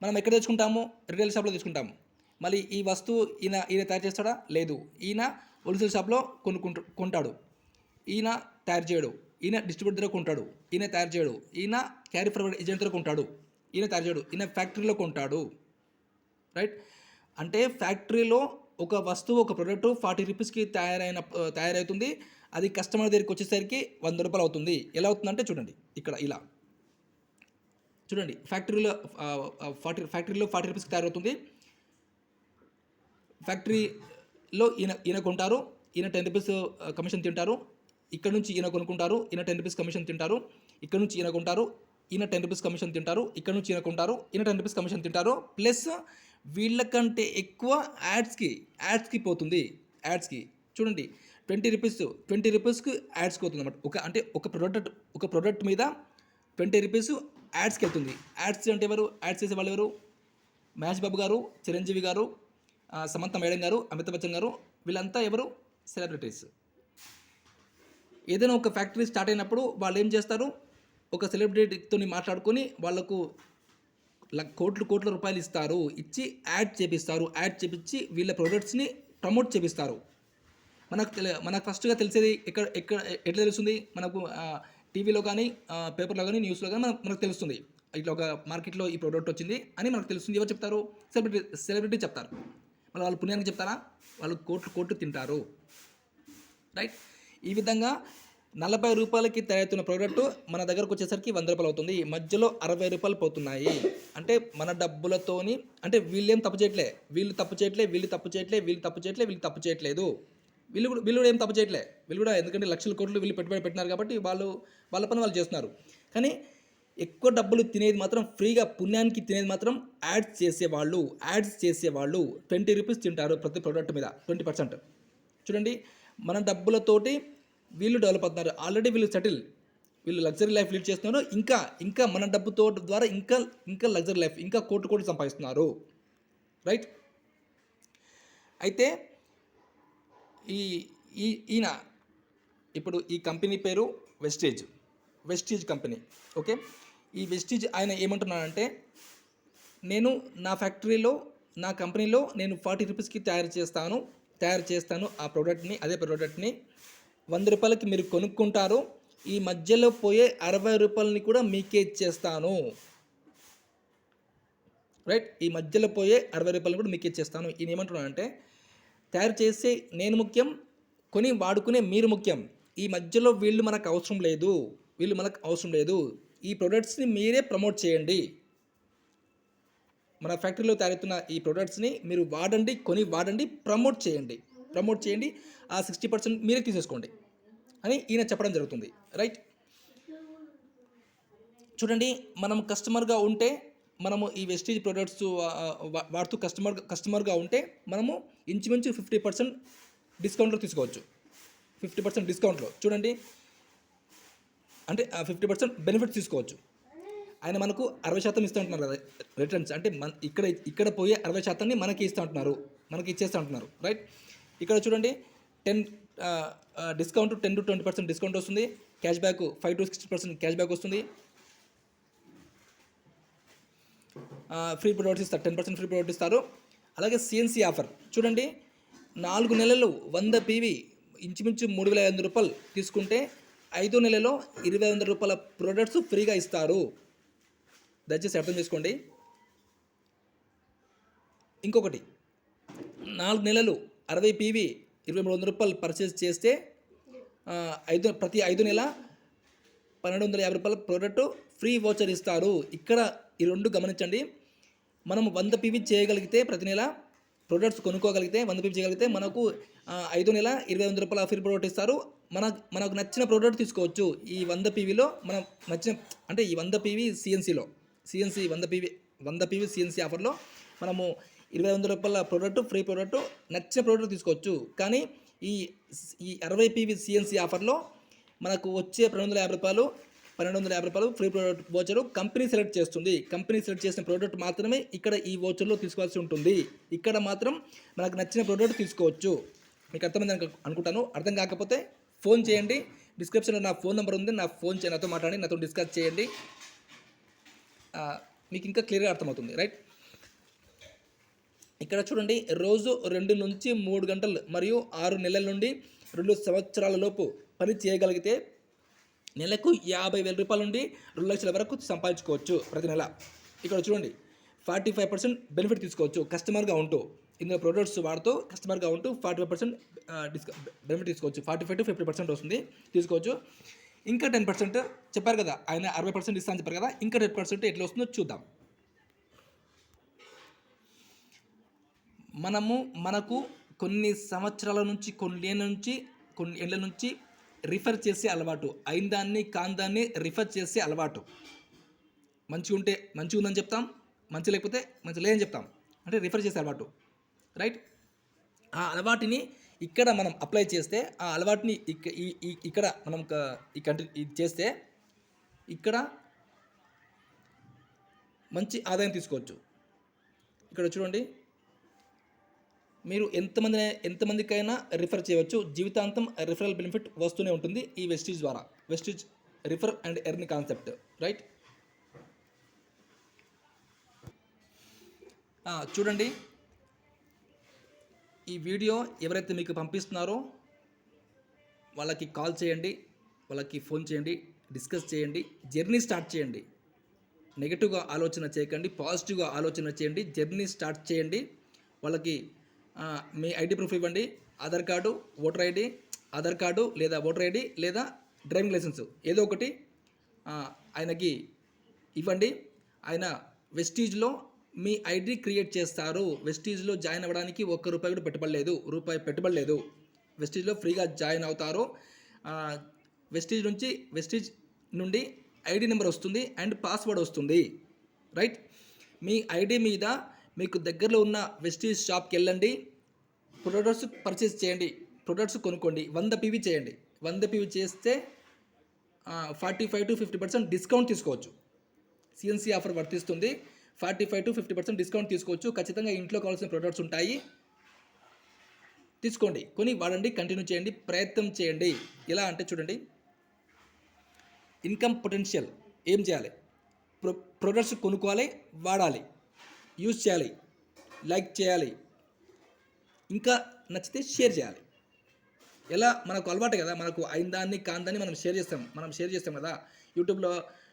మనం ఎక్కడ తెచ్చుకుంటాము? రిటైల్ షాప్లో తెచ్చుకుంటాము. మళ్ళీ ఈ వస్తువు ఈయన తయారు చేస్తాడా? లేదు. ఈయన హోల్సేల్ షాప్లో కొంటాడు. ఈయన తయారు చేయడు. ఈయన డిస్ట్రిబ్యూటర్ దగ్గర కొంటాడు. ఈయన తయారు చేయడు. ఈయన క్యారీ ఫార్వర్డ్ ఏజెంట్ దగ్గర కొంటాడు. ఈయన తయారు చేయడు. ఈయన ఫ్యాక్టరీలో కొంటాడు. రైట్. అంటే ఫ్యాక్టరీలో ఒక వస్తువు, ఒక ప్రోడక్ట్ 40 రూపీస్కి తయారవుతుంది. అది కస్టమర్ దగ్గరికి వచ్చేసరికి 100 రూపాయలు అవుతుంది. ఎలా అవుతుందంటే చూడండి, ఇక్కడ ఇలా చూడండి, ఫ్యాక్టరీలో 40 రూపీస్కి తయారవుతుంది. ఫ్యాక్టరీలో ఈయన కొంటారు. ఈయన 10 రూపీస్ కమిషన్ తింటారు. ఇక్కడ నుంచి ఈయన కొనుక్కుంటారు. ఈయన 10 రూపీస్ కమిషన్ తింటారు. ఇక్కడ నుంచి ఈయన కొంటారు. ఈయన 10 రూపీస్ కమిషన్ తింటారు. ఇక్కడ నుంచి ఈయన కొంటారు. ఈయన 10 రూపీస్ కమిషన్ తింటారు. ప్లస్ వీళ్ళకంటే ఎక్కువ యాడ్స్కి పోతుంది. యాడ్స్కి చూడండి, 20 రూపీస్కి యాడ్స్కి పోతుంది అన్నమాట. ఒక ప్రోడక్ట్ మీద 20 రూపీస్ యాడ్స్కి వెళ్తుంది. యాడ్స్ అంటే ఎవరు? యాడ్స్ చేసే వాళ్ళు ఎవరు? మహేష్ బాబు గారు, చిరంజీవి గారు, సమంత మేడం గారు, అమితాబ్ బచ్చన్ గారు, వీళ్ళంతా ఎవరు? సెలబ్రిటీస్. ఏదైనా ఒక ఫ్యాక్టరీ స్టార్ట్ అయినప్పుడు వాళ్ళు ఏం చేస్తారు? ఒక సెలబ్రిటీతో మాట్లాడుకొని వాళ్ళకు కోట్ల రూపాయలు ఇస్తారు. ఇచ్చి యాడ్ చేపించి వీళ్ళ ప్రొడక్ట్స్ని ప్రమోట్ చేపిస్తారు. మనకు ఫస్ట్గా తెలిసేది ఎట్లా తెలుస్తుంది? మనకు టీవీలో కానీ, పేపర్లో కానీ, న్యూస్లో కానీ మనకు తెలుస్తుంది. ఇట్లా ఒక మార్కెట్లో ఈ ప్రోడక్ట్ వచ్చింది అని మనకు తెలుస్తుంది. ఎవరు చెప్తారు? సెలబ్రిటీ చెప్తారు. మరి వాళ్ళు పుణ్యానికి చెప్తారా? వాళ్ళు కోట్లు తింటారు. రైట్. ఈ విధంగా 40 రూపాయలకి తయారవుతున్న ప్రోడక్ట్ మన దగ్గరకు వచ్చేసరికి 100 రూపాయలు అవుతుంది. మధ్యలో 60 రూపాయలు పోతున్నాయి. అంటే మన డబ్బులతోని, అంటే వీళ్ళు తప్పు చేయట్లేదు. వీళ్ళు తప్పు చేయట్లేదు. వీళ్ళు కూడా ఏం తప్పు చేయట్లే. వీళ్ళు కూడా, ఎందుకంటే లక్షల కోట్లు వీళ్ళు పెట్టుబడి పెట్టినారు కాబట్టి వాళ్ళ పని వాళ్ళు చేస్తున్నారు. కానీ ఎక్కువ డబ్బులు తినేది మాత్రం, ఫ్రీగా పుణ్యానికి తినేది మాత్రం యాడ్స్ చేసేవాళ్ళు 20 రూపీస్ తింటారు ప్రతి ప్రోడక్ట్ మీద 20%. చూడండి, మన డబ్బులతోటి వీళ్ళు డెవలప్ అవుతున్నారు. ఆల్రెడీ వీళ్ళు సెటిల్, వీళ్ళు లగ్జరీ లైఫ్ లీడ్ చేస్తున్నారు. ఇంకా మన డబ్బుతో ద్వారా ఇంకా లగ్జరీ లైఫ్, ఇంకా కోట్లు సంపాదిస్తున్నారు. రైట్. అయితే ఈయన ఇప్పుడు ఈ కంపెనీ పేరు వెస్టీజ్ కంపెనీ. ఓకే. ఈ వెస్టీజ్ ఆయన ఏమంటున్నాడంటే, నేను నా ఫ్యాక్టరీలో, నా కంపెనీలో నేను 40 రూపీస్కి తయారు చేస్తాను ఆ ప్రోడక్ట్ని. అదే ప్రోడక్ట్ని 100 రూపాయలకి మీరు కొనుక్కుంటారు. ఈ మధ్యలో పోయే 60 రూపాయలని కూడా మీకే ఇచ్చేస్తాను. రైట్. ఈ మధ్యలో పోయే 60 రూపాయలని కూడా మీకే ఇచ్చేస్తాను. ఈయన ఏమంటున్నానంటే, తయారు చేసే నేను ముఖ్యం, కొని వాడుకునే మీరు ముఖ్యం. ఈ మధ్యలో వీళ్ళు మనకు అవసరం లేదు. ఈ ప్రొడక్ట్స్ని మీరే ప్రమోట్ చేయండి. మన ఫ్యాక్టరీలో తయారవుతున్న ఈ ప్రొడక్ట్స్ని మీరు కొని వాడండి, ప్రమోట్ చేయండి. ఆ 60% మీరే తీసేసుకోండి అని ఈయన చెప్పడం జరుగుతుంది. రైట్. చూడండి, మనం కస్టమర్గా ఉంటే, మనము ఈ వెస్టీజ్ ప్రొడక్ట్స్ వాడుతూ కస్టమర్గా ఉంటే మనము ఇంచుమించు 50% డిస్కౌంట్లో తీసుకోవచ్చు. 50% డిస్కౌంట్లో చూడండి, అంటే 50% బెనిఫిట్స్ తీసుకోవచ్చు. ఆయన మనకు 60% ఇస్తూ ఉంటున్నారు కదా రిటర్న్స్. అంటే ఇక్కడ పోయే 60%ని మనకి ఇచ్చేస్తూ ఉంటున్నారు. రైట్. ఇక్కడ చూడండి, 10 డిస్కౌంట్ 10 to 20% డిస్కౌంట్ వస్తుంది. Cash back 5 to 60% cash back వస్తుంది. ఫ్రీ ప్రొడక్ట్స్ ఇస్తారు, 10% ఫ్రీ ప్రొడక్ట్ ఇస్తారు. అలాగే సిఎన్సి ఆఫర్ చూడండి, 4 నెలలు 100 పీవీ ఇంచుమించు 3,500 రూపాయలు తీసుకుంటే 5 నెలలో 2,500 రూపాయల ప్రొడక్ట్స్ ఫ్రీగా ఇస్తారు. దయచేసి అర్థం చేసుకోండి. ఇంకొకటి, 4 నెలలు 60 పీవీ 2,300 రూపాయలు పర్చేస్ చేస్తే ప్రతి 5 నెల 1,250 రూపాయల ప్రోడక్ట్ ఫ్రీ వోచర్ ఇస్తారు. ఇక్కడ ఈ రెండు గమనించండి. మనం 100 పీవీ చేయగలిగితే, ప్రతి నెల ప్రొడక్ట్స్ కొనుక్కోగలిగితే 100 పీవీ చేయగలిగితే మనకు 5 నెల 2,500 రూపాయల ఫ్రీ ప్రోడక్ట్ ఇస్తారు. మనకు నచ్చిన ప్రోడక్ట్ తీసుకోవచ్చు. ఈ 100 పీవీలో మనం నచ్చిన, అంటే ఈ 100 పీవీ సిఎన్సీలో 100 పీవీ సిఎన్సీ ఆఫర్లో మనము 2,500 రూపాయల ప్రోడక్ట్ ఫ్రీ ప్రోడక్ట్ నచ్చిన ప్రోడక్ట్ తీసుకోవచ్చు. కానీ ఈ 60 పీవీ సిఎన్సీ ఆఫర్లో మనకు వచ్చే 1,250 రూపాయలు ఫ్రీ ప్రోడక్ట్ వోచరు కంపెనీ సెలెక్ట్ చేస్తుంది. కంపెనీ సెలెక్ట్ చేసిన ప్రోడక్ట్ మాత్రమే ఇక్కడ ఈ వోచర్లో తీసుకోవాల్సి ఉంటుంది. ఇక్కడ మాత్రం మనకు నచ్చిన ప్రోడక్ట్ తీసుకోవచ్చు. మీకు అర్థమైంది అనుకుంటాను. అర్థం కాకపోతే ఫోన్ చేయండి. డిస్క్రిప్షన్లో నా ఫోన్ నెంబర్ ఉంది. నాతో మాట్లాడి నాతో డిస్కస్ చేయండి. మీకు ఇంకా క్లియర్గా అర్థమవుతుంది. రైట్, ఇక్కడ చూడండి, రోజు 2 నుంచి 3 గంటలు మరియు 6 నెలల నుండి 2 సంవత్సరాల లోపు పని చేయగలిగితే నెలకు 50,000 రూపాయల నుండి 2 లక్షల వరకు సంపాదించుకోవచ్చు ప్రతి నెల. ఇక్కడ చూడండి, 45% బెనిఫిట్ తీసుకోవచ్చు కస్టమర్గా ఉంటూ. ఇందులో ప్రొడక్ట్స్ వాడుతూ కస్టమర్గా ఉంటూ 45% బెనిఫిట్ తీసుకోవచ్చు. 45 to 50% వస్తుంది, తీసుకోవచ్చు. ఇంకా 10% చెప్పారు కదా, ఆయన 60% ఇస్తా అని చెప్పారు కదా, ఇంకా 10% ఎట్లా వస్తుందో చూద్దాం. మనకు కొన్ని సంవత్సరాల నుంచి కొన్ని ఏళ్ళ నుంచి రిఫర్ చేసే అలవాటు, అయిందాన్ని కాందాన్ని రిఫర్ చేసే అలవాటు. మంచిగా ఉంటే మంచిగా ఉందని చెప్తాం, మంచి లేకపోతే మంచి లేదని చెప్తాం. అంటే రిఫర్ చేసే అలవాటు. రైట్, ఆ అలవాటుని ఇక్కడ మనం అప్లై చేస్తే, ఆ అలవాటుని ఇక్కడ మనం చేస్తే ఇక్కడ మంచి ఆదాయం తీసుకోవచ్చు. ఇక్కడ చూడండి, మీరు ఎంతమందికైనా రిఫర్ చేయవచ్చు. జీవితాంతం రిఫరల్ బెనిఫిట్ వస్తూనే ఉంటుంది ఈ వెస్టీజ్ ద్వారా. Vestige refer and earn concept. Right, చూడండి, ఈ వీడియో ఎవరైతే మీకు పంపిస్తున్నారో వాళ్ళకి కాల్ చేయండి, వాళ్ళకి ఫోన్ చేయండి, డిస్కస్ చేయండి, జర్నీ స్టార్ట్ చేయండి. నెగిటివ్గా ఆలోచన చేయకండి, పాజిటివ్గా ఆలోచన చేయండి. జర్నీ స్టార్ట్ చేయండి. వాళ్ళకి మీ ఐడి ప్రూఫ్ ఇవ్వండి. ఆధార్ కార్డు లేదా ఓటర్ ఐడి లేదా డ్రైవింగ్ లైసెన్స్ ఏదో ఒకటి ఆయనకి ఇవ్వండి. ఆయన వెస్టీజ్లో మీ ఐడి క్రియేట్ చేస్తారు. వెస్టీజ్లో జాయిన్ అవ్వడానికి ₹1 కూడా పెట్టుబడలేదు. వెస్టీజ్లో ఫ్రీగా జాయిన్ అవుతారు. వెస్టీజ్ నుండి ఐడి నెంబర్ వస్తుంది అండ్ పాస్వర్డ్ వస్తుంది. రైట్, మీ ఐడి మీద మీకు దగ్గరలో ఉన్న వెస్టీజ్ షాప్కి వెళ్ళండి, ప్రొడక్ట్స్ పర్చేస్ చేయండి, ప్రొడక్ట్స్ కొనుక్కోండి. 100 పీవీ చేయండి. 100 పీవీ చేస్తే 45 to 50% డిస్కౌంట్ తీసుకోవచ్చు. సిఎన్సీ ఆఫర్ వర్తిస్తుంది. 45 to 50% డిస్కౌంట్ తీసుకోవచ్చు. ఖచ్చితంగా ఇంట్లో కావాల్సిన ప్రొడక్ట్స్ ఉంటాయి, తీసుకోండి, కొని వాడండి, కంటిన్యూ చేయండి, ప్రయత్నం చేయండి. ఎలా అంటే చూడండి, ఇన్కమ్ పొటెన్షియల్ ఏం చేయాలి? ప్రొడక్ట్స్ కొనుక్కోవాలి, వాడాలి, యూజ్ చేయాలి, లైక్ చేయాలి, ఇంకా నచ్చితే షేర్ చేయాలి. ఎలా? మనకు అలవాటే కదా, మనకు అయిందాన్ని కాందాన్ని మనం షేర్ చేస్తాం కదా.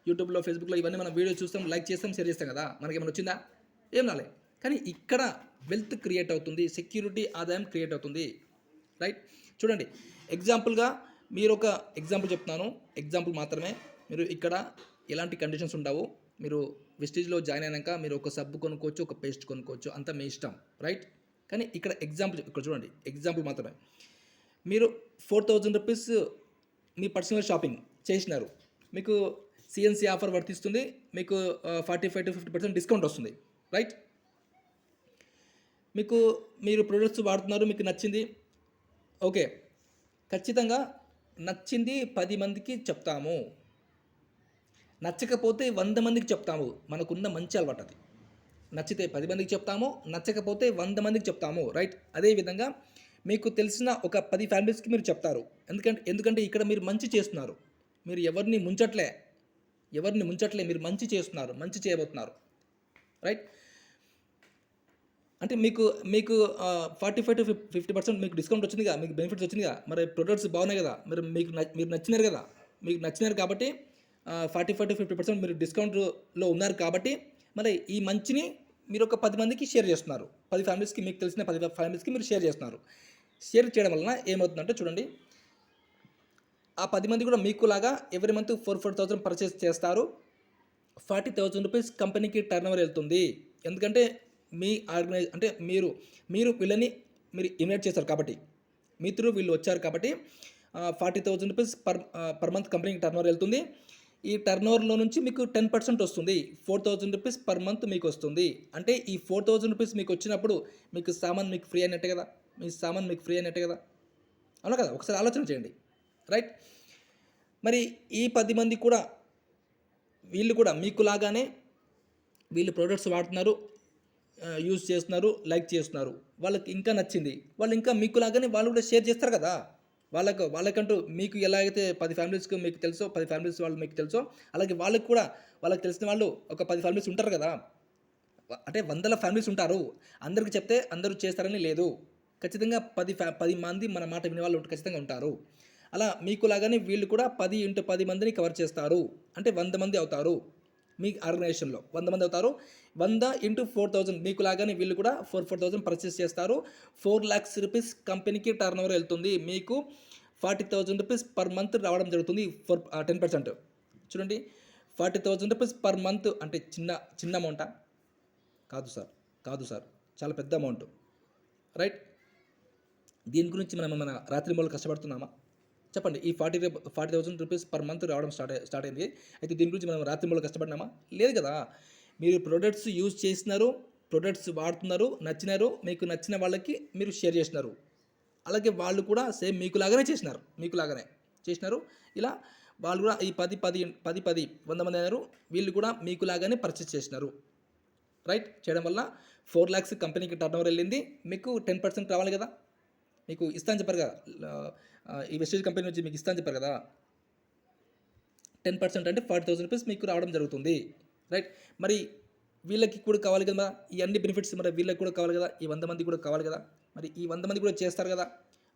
యూట్యూబ్లో ఫేస్బుక్లో ఇవన్నీ మనం వీడియోస్ చూస్తాం, లైక్ చేస్తాం, షేర్ చేస్తాం కదా. మనకేమైనా వచ్చిందా? ఏం రాలే. కానీ ఇక్కడ వెల్త్ క్రియేట్ అవుతుంది, సెక్యూరిటీ, ఆదాయం క్రియేట్ అవుతుంది. రైట్, చూడండి, ఎగ్జాంపుల్గా మీరు ఒక ఎగ్జాంపుల్ చెప్తున్నాను, ఎగ్జాంపుల్ మాత్రమే. మీరు ఇక్కడ ఎలాంటి కండిషన్స్ ఉండవు. మీరు వెస్టీజ్లో జాయిన్ అయినాక మీరు ఒక సబ్బు కొనుక్కోవచ్చు, ఒక పేస్ట్ కొనుక్కోవచ్చు, అంతా మీ ఇష్టం. రైట్, కానీ ఇక్కడ ఇక్కడ చూడండి, ఎగ్జాంపుల్ మాత్రమే. మీరు 4,000 రూపీస్ మీ పర్సనల్ షాపింగ్ చేసినారు, మీకు సిఎన్సీ ఆఫర్ వర్తిస్తుంది, మీకు 45 to 50% డిస్కౌంట్ వస్తుంది. రైట్, మీరు ప్రొడక్ట్స్ వాడుతున్నారు, మీకు నచ్చింది, ఓకే, ఖచ్చితంగా నచ్చింది 10 మందికి చెప్తాము, నచ్చకపోతే 100 మందికి చెప్తాము. మనకున్న మంచి అలవాటు అది. నచ్చితే 10 మందికి చెప్తాము, నచ్చకపోతే 100 మందికి చెప్తాము. రైట్, అదేవిధంగా మీకు తెలిసిన ఒక 10 ఫ్యామిలీస్కి మీరు చెప్తారు. ఎందుకంటే ఇక్కడ మీరు మంచి చేస్తున్నారు, మీరు ఎవరిని ముంచట్లే, మీరు మంచి చేస్తున్నారు, మంచి చేయబోతున్నారు. రైట్. అంటే మీకు మీకు 45-50% మీకు డిస్కౌంట్ వచ్చిందిగా, మీకు బెనిఫిట్స్ వచ్చిందిగా, మరి ప్రొడక్ట్స్ బాగున్నాయి కదా, మరి మీరు నచ్చినారు కదా, మీకు నచ్చినారు కాబట్టి 45-50% మీరు డిస్కౌంట్లో ఉన్నారు కాబట్టి మరి ఈ మంచిని మీరు ఒక 10 మందికి షేర్ చేస్తున్నారు. 10 ఫ్యామిలీస్కి, మీకు తెలిసిన 10 ఫ్యామిలీస్కి మీరు షేర్ చేస్తున్నారు. షేర్ చేయడం వలన ఏమవుతుందంటే చూడండి, ఆ 10 మంది కూడా మీకులాగా ఎవ్రీ మంత్ 4,000 పర్చేస్ చేస్తారు. 40,000 రూపీస్ కంపెనీకి టర్న్ ఓవర్ వెళ్తుంది. ఎందుకంటే మీ అంటే మీరు వీళ్ళని ఇన్వైట్ చేశారు కాబట్టి, మీ త్రూ వీళ్ళు వచ్చారు కాబట్టి 40,000 రూపీస్ పర్ మంత్ కంపెనీకి టర్న్ ఓవర్ వెళ్తుంది. ఈ టర్న్ ఓవర్లో నుంచి మీకు 10% వస్తుంది. 4,000 రూపీస్ పర్ మంత్ మీకు వస్తుంది. అంటే ఈ 4,000 రూపీస్ మీకు వచ్చినప్పుడు మీకు సామాన్ మీకు ఫ్రీ అయినట్టే కదా, మీ సామాన్ మీకు ఫ్రీ అయినట్టే కదా, అవునా కదా? ఒకసారి ఆలోచన చేయండి. రైట్. మరి ఈ 10 మంది కూడా వీళ్ళు కూడా మీకులాగానే వీళ్ళు ప్రోడక్ట్స్ వాడుతున్నారు, యూజ్ చేస్తున్నారు, లైక్ చేస్తున్నారు, వాళ్ళకి ఇంకా నచ్చింది, వాళ్ళు ఇంకా మీకులాగానే వాళ్ళు కూడా షేర్ చేస్తారు కదా. వాళ్ళకంటూ మీకు ఎలా అయితే 10 ఫ్యామిలీస్కి మీకు తెలుసో, 10 ఫ్యామిలీస్ వాళ్ళు మీకు తెలుసో, అలాగే వాళ్ళకి కూడా వాళ్ళకి తెలిసిన వాళ్ళు ఒక 10 ఫ్యామిలీస్ ఉంటారు కదా. అంటే వందల ఫ్యామిలీస్ ఉంటారు. అందరికి చెప్తే అందరూ చేస్తారని లేదు. ఖచ్చితంగా 10 మంది మన మాట వినే వాళ్ళు ఖచ్చితంగా ఉంటారు. అలా మీకులాగానే వీళ్ళు కూడా 10x10 మందిని కవర్ చేస్తారు. అంటే 100 మంది అవుతారు. మీ ఆర్గనైజేషన్లో 100 మంది అవుతారు. 100x4,000 మీకులాగానే వీళ్ళు కూడా 4,000 పర్చేస్ చేస్తారు. 4 lakhs రూపీస్ కంపెనీకి టర్న్ ఓవర్ వెళ్తుంది. మీకు 40,000 రూపీస్ పర్ మంత్ రావడం జరుగుతుంది. 10%. చూడండి, 40,000 రూపీస్ పర్ మంత్ అంటే చిన్న అమౌంటా? కాదు సార్, చాలా పెద్ద అమౌంట్. రైట్. దీని గురించి మన రాత్రి మూలు కష్టపడుతున్నామా? చెప్పండి. ఈ 40,000 రూపీస్ పర్ మంత్ రావడం స్టార్ట్ అయింది. అయితే దీని గురించి మనం రాత్రి మూలు కష్టపడినామా? లేదు కదా. మీరు ప్రొడక్ట్స్ యూజ్ చేసినారు, ప్రొడక్ట్స్ వాడుతున్నారు, నచ్చినారు, మీకు నచ్చిన వాళ్ళకి మీరు షేర్ చేసినారు. అలాగే వాళ్ళు కూడా సేమ్ మీకులాగానే చేసినారు. ఇలా వాళ్ళు కూడా ఈ 100 మంది అయినారు. వీళ్ళు కూడా మీకులాగానే పర్చేస్ చేసినారు. రైట్. చేయడం వల్ల 4 lakhs కంపెనీకి టర్న్ ఓవర్ వెళ్ళింది. మీకు 10% రావాలి కదా. మీకు ఇస్తాను చెప్పారు కదా, ఈ వెస్టేజ్ కంపెనీ నుంచి మీకు ఇస్తాను చెప్పారు కదా. 10% అంటే 40,000 రూపీస్ మీకు రావడం జరుగుతుంది. రైట్. మరి వీళ్ళకి కూడా కావాలి కదా, ఈ అన్ని బెనిఫిట్స్ మరి వీళ్ళకి కూడా కావాలి కదా, ఈ 100 మంది కూడా కావాలి కదా. మరి ఈ 100 మంది కూడా చేస్తారు కదా,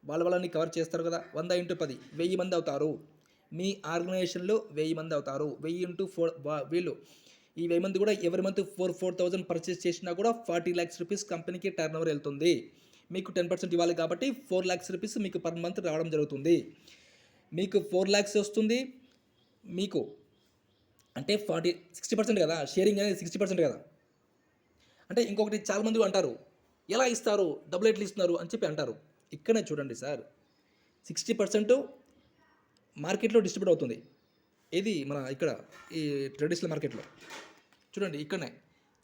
వాళ్ళని కవర్ చేస్తారు కదా. 100x10 1000 మంది అవుతారు. మీ ఆర్గనైజేషన్లో 1000 మంది అవుతారు. 1000x4 వీళ్ళు ఈ 1000 మంది కూడా ఎవరి మంత్ 4,000 పర్చేస్ చేసినా కూడా 40 lakhs రూపీస్ కంపెనీకి టర్న్ ఓవర్ వెళ్తుంది. మీకు 10% ఇవ్వాలి కాబట్టి 4 lakhs రూపీస్ మీకు పర్ మంత్ రావడం జరుగుతుంది. మీకు 4 lakhs వస్తుంది. మీకు అంటే 60% కదా, షేరింగ్ అనేది 60% కదా. అంటే ఇంకొకటి చాలామంది అంటారు, ఎలా ఇస్తారు, డబ్బులు ఎట్లా ఇస్తున్నారు అని చెప్పి అంటారు. ఇక్కడనే చూడండి సార్, 60% మార్కెట్లో డిస్ట్రిబ్యూట్ అవుతుంది. ఇది మన ఇక్కడ ఈ ట్రెడిషనల్ మార్కెట్లో చూడండి, ఇక్కడనే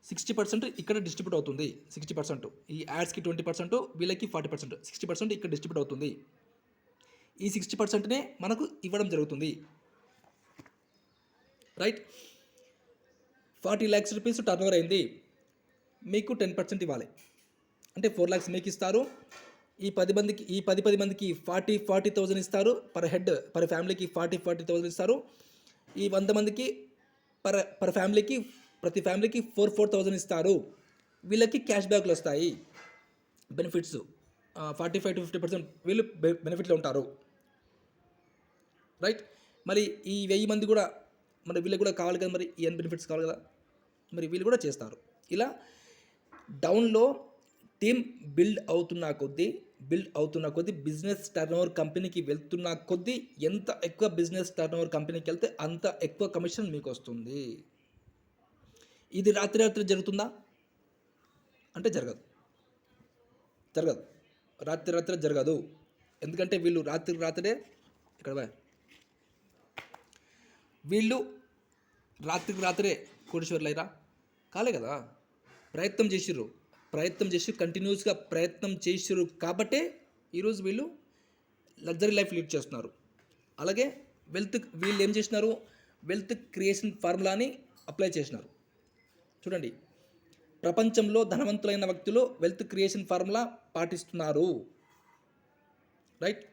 60% ఇక్కడ డిస్ట్రిబ్యూట్ అవుతుంది. 60% ఈ యాడ్స్కి 20%, వీళ్ళకి 40%, 60% ఇక్కడ డిస్ట్రిబ్యూట్ అవుతుంది. ఈ 60%నే మనకు ఇవ్వడం జరుగుతుంది. Right. 40 lakhs rupees turn over అయింది. మీకు 10% ఇవ్వాలి. అంటే 4 lakhs మీకు ఇస్తారు. ఈ 10 మందికి 40,000 ఇస్తారు. పర్ ఫ్యామిలీకి 40,000 ఇస్తారు. ఈ 100 మందికి పర్ ఫ్యామిలీకి ప్రతి ఫ్యామిలీకి 4,000 ఇస్తారు. వీళ్ళకి క్యాష్ బ్యాక్లు వస్తాయి, బెనిఫిట్స్ 45-50% వీళ్ళు బెనిఫిట్లో ఉంటారు. రైట్. మరి ఈ 1000 మంది కూడా మరి వీళ్ళకి కూడా కావాలి కదా, మరి ఈ బెనిఫిట్స్ కావాలి కదా, మరి వీళ్ళు కూడా చేస్తారు. ఇలా డౌన్లో టీమ్ బిల్డ్ అవుతున్న కొద్దీ బిజినెస్ టర్న్ ఓవర్ కంపెనీకి వెళ్తున్న కొద్దీ ఎంత ఎక్కువ బిజినెస్ టర్న్ ఓవర్ కంపెనీకి వెళ్తే అంత ఎక్కువ కమిషన్ మీకు వస్తుంది. ఇది రాత్రి జరుగుతుందా అంటే జరగదు. రాత్రి జరగదు. ఎందుకంటే వీళ్ళు రాత్రే వీళ్ళు రాత్రే కోటీశ్వర్లు అయ్యారా? కాలే కదా. ప్రయత్నం చేసి కంటిన్యూస్గా ప్రయత్నం చేసిర్రు కాబట్టే ఈరోజు వీళ్ళు లగ్జరీ లైఫ్ లీడ్ చేస్తున్నారు. అలాగే వీళ్ళు ఏం చేసినారు, వెల్త్ క్రియేషన్ ఫార్ములాని అప్లై చేసినారు. చూడండి, ప్రపంచంలో ధనవంతులైన వ్యక్తులు వెల్త్ క్రియేషన్ ఫార్ములా పాటిస్తున్నారు. రైట్.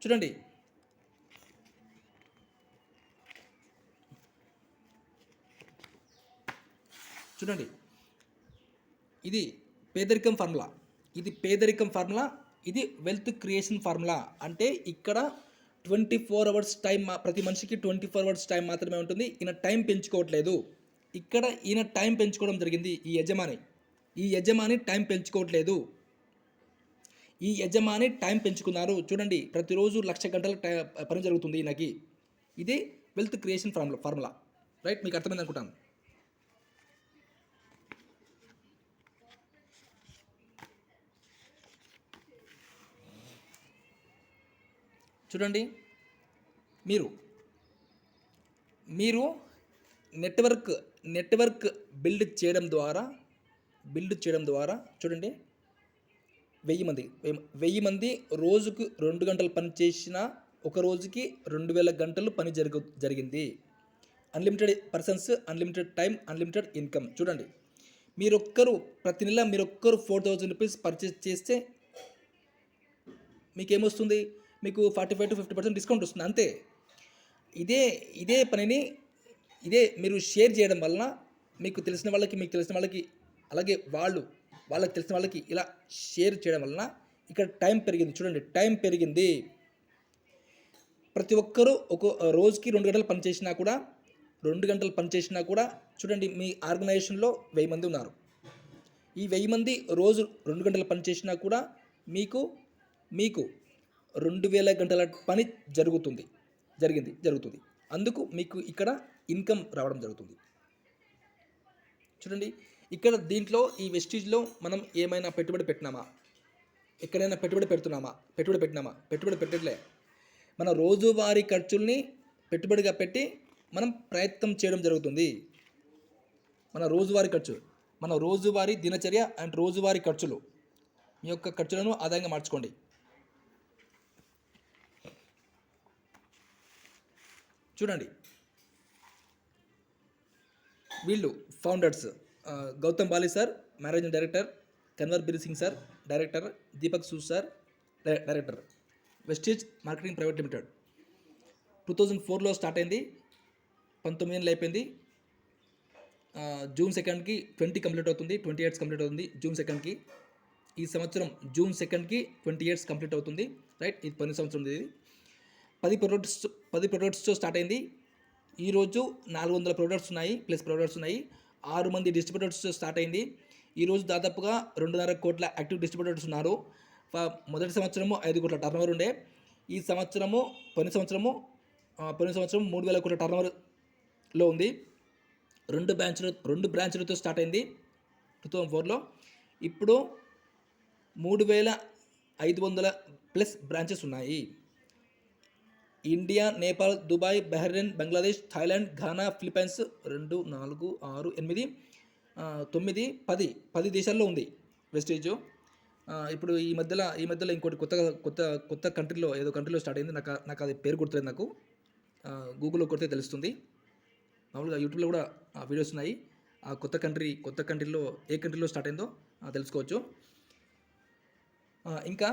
చూడండి, చూడండి, ఇది పేదరికం ఫార్ములా, ఇది పేదరికం ఫార్ములా, ఇది వెల్త్ క్రియేషన్ ఫార్ములా. అంటే ఇక్కడ 24 అవర్స్ టైం, ప్రతి మనిషికి 24 అవర్స్ టైం మాత్రమే ఉంటుంది. ఈయన టైం పెంచుకోవట్లేదు. ఇక్కడ ఈయన టైం పెంచుకోవడం జరిగింది. ఈ యజమాని టైం పెంచుకోవట్లేదు. ఈ యజమాని టైం పెంచుకున్నారు. చూడండి, ప్రతిరోజు 1,00,000 గంటల పని జరుగుతుంది ఈయనకి. ఇది వెల్త్ క్రియేషన్ ఫార్ములా. రైట్, మీకు అర్థమైంది అనుకుంటాను. చూడండి, మీరు నెట్వర్క్ బిల్డ్ చేయడం ద్వారా చూడండి, 1000 మంది రోజుకు 2 గంటలు పని చేసిన ఒక రోజుకి 2000 గంటలు పని జరిగింది. Unlimited persons, unlimited time, unlimited income. చూడండి, ప్రతి నెల 4,000 రూపీస్ పర్చేస్ చేస్తే మీకేమొస్తుంది? మీకు 45 to 50% డిస్కౌంట్ వస్తుంది, అంతే. ఇదే పనిని మీరు షేర్ చేయడం వలన మీకు తెలిసిన వాళ్ళకి అలాగే వాళ్ళకి తెలిసిన వాళ్ళకి ఇలా షేర్ చేయడం వలన ఇక్కడ టైం పెరిగింది. చూడండి, టైం పెరిగింది. ప్రతి ఒక్కరూ ఒక రోజుకి 2 గంటలు పనిచేసినా కూడా చూడండి, మీ ఆర్గనైజేషన్లో 1000 మంది ఉన్నారు. ఈ 1000 మంది రోజు 2 గంటలు పనిచేసినా కూడా మీకు 2000 గంటల పని జరుగుతుంది. అందుకు మీకు ఇక్కడ ఇన్కమ్ రావడం జరుగుతుంది. చూడండి, ఇక్కడ దీంట్లో ఈ వెస్టీజ్లో మనం ఏమైనా పెట్టుబడి పెట్టినామా? ఎక్కడైనా పెట్టుబడి పెట్టట్లే. మన రోజువారీ ఖర్చుల్ని పెట్టుబడిగా పెట్టి మనం ప్రయత్నం చేయడం జరుగుతుంది. మన రోజువారీ దినచర్య అండ్ రోజువారీ ఖర్చులు, మీ యొక్క ఖర్చులను ఆదాయంగా మార్చుకోండి. చూడండి, వీళ్ళు founders Gautam Bali sir managing director, Kanwar Bir Singh sir director, Deepak Sood sir director, Vestige marketing private limited. 2004లో స్టార్ట్ అయింది, 19 ఏళ్ళు అయిపోయింది. జూన్ 2కి 20 కంప్లీట్ అవుతుంది, 20 ఇయర్స్ కంప్లీట్ అవుతుంది జూన్ 2కి. ఈ సంవత్సరం జూన్ 2కి 20 ఇయర్స్ కంప్లీట్ అవుతుంది. రైట్, ఇది 10 సంవత్సరం. ఇది 10 ప్రొడక్ట్స్తో స్టార్ట్ అయింది. ఈరోజు 400 ప్రొడక్ట్స్ ఉన్నాయి, 6 మంది డిస్ట్రిబ్యూటర్స్తో స్టార్ట్ అయింది. ఈరోజు దాదాపుగా 2.5 కోట్ల యాక్టివ్ డిస్ట్రిబ్యూటర్స్ ఉన్నారు. మొదటి సంవత్సరము 5 కోట్ల టర్నోవర్ ఉండే. ఈ సంవత్సరము పోయిన సంవత్సరం 3,000 కోట్ల టర్నోవర్లో ఉంది. 2 బ్రాంచ్లతో స్టార్ట్ అయింది 2004లో. ఇప్పుడు 3,500+ బ్రాంచెస్ ఉన్నాయి. India, Nepal, Dubai, Bahrain, Bangladesh, Thailand, Ghana, Philippines 2, 4, 6, 8, 9, 10 దేశాల్లో ఉంది వెస్టీజ్. ఇప్పుడు ఈ మధ్యలో ఇంకోటి కొత్త కంట్రీలో, ఏదో కంట్రీలో స్టార్ట్ అయింది. నాకు అది పేరు గుర్తులేదు. నాకు గూగుల్లో కొడితే తెలుస్తుంది. మామూలుగా యూట్యూబ్లో కూడా వీడియోస్ ఉన్నాయి. ఆ కొత్త కంట్రీలో ఏ కంట్రీలో స్టార్ట్ అయిందో తెలుసుకోవచ్చు. ఇంకా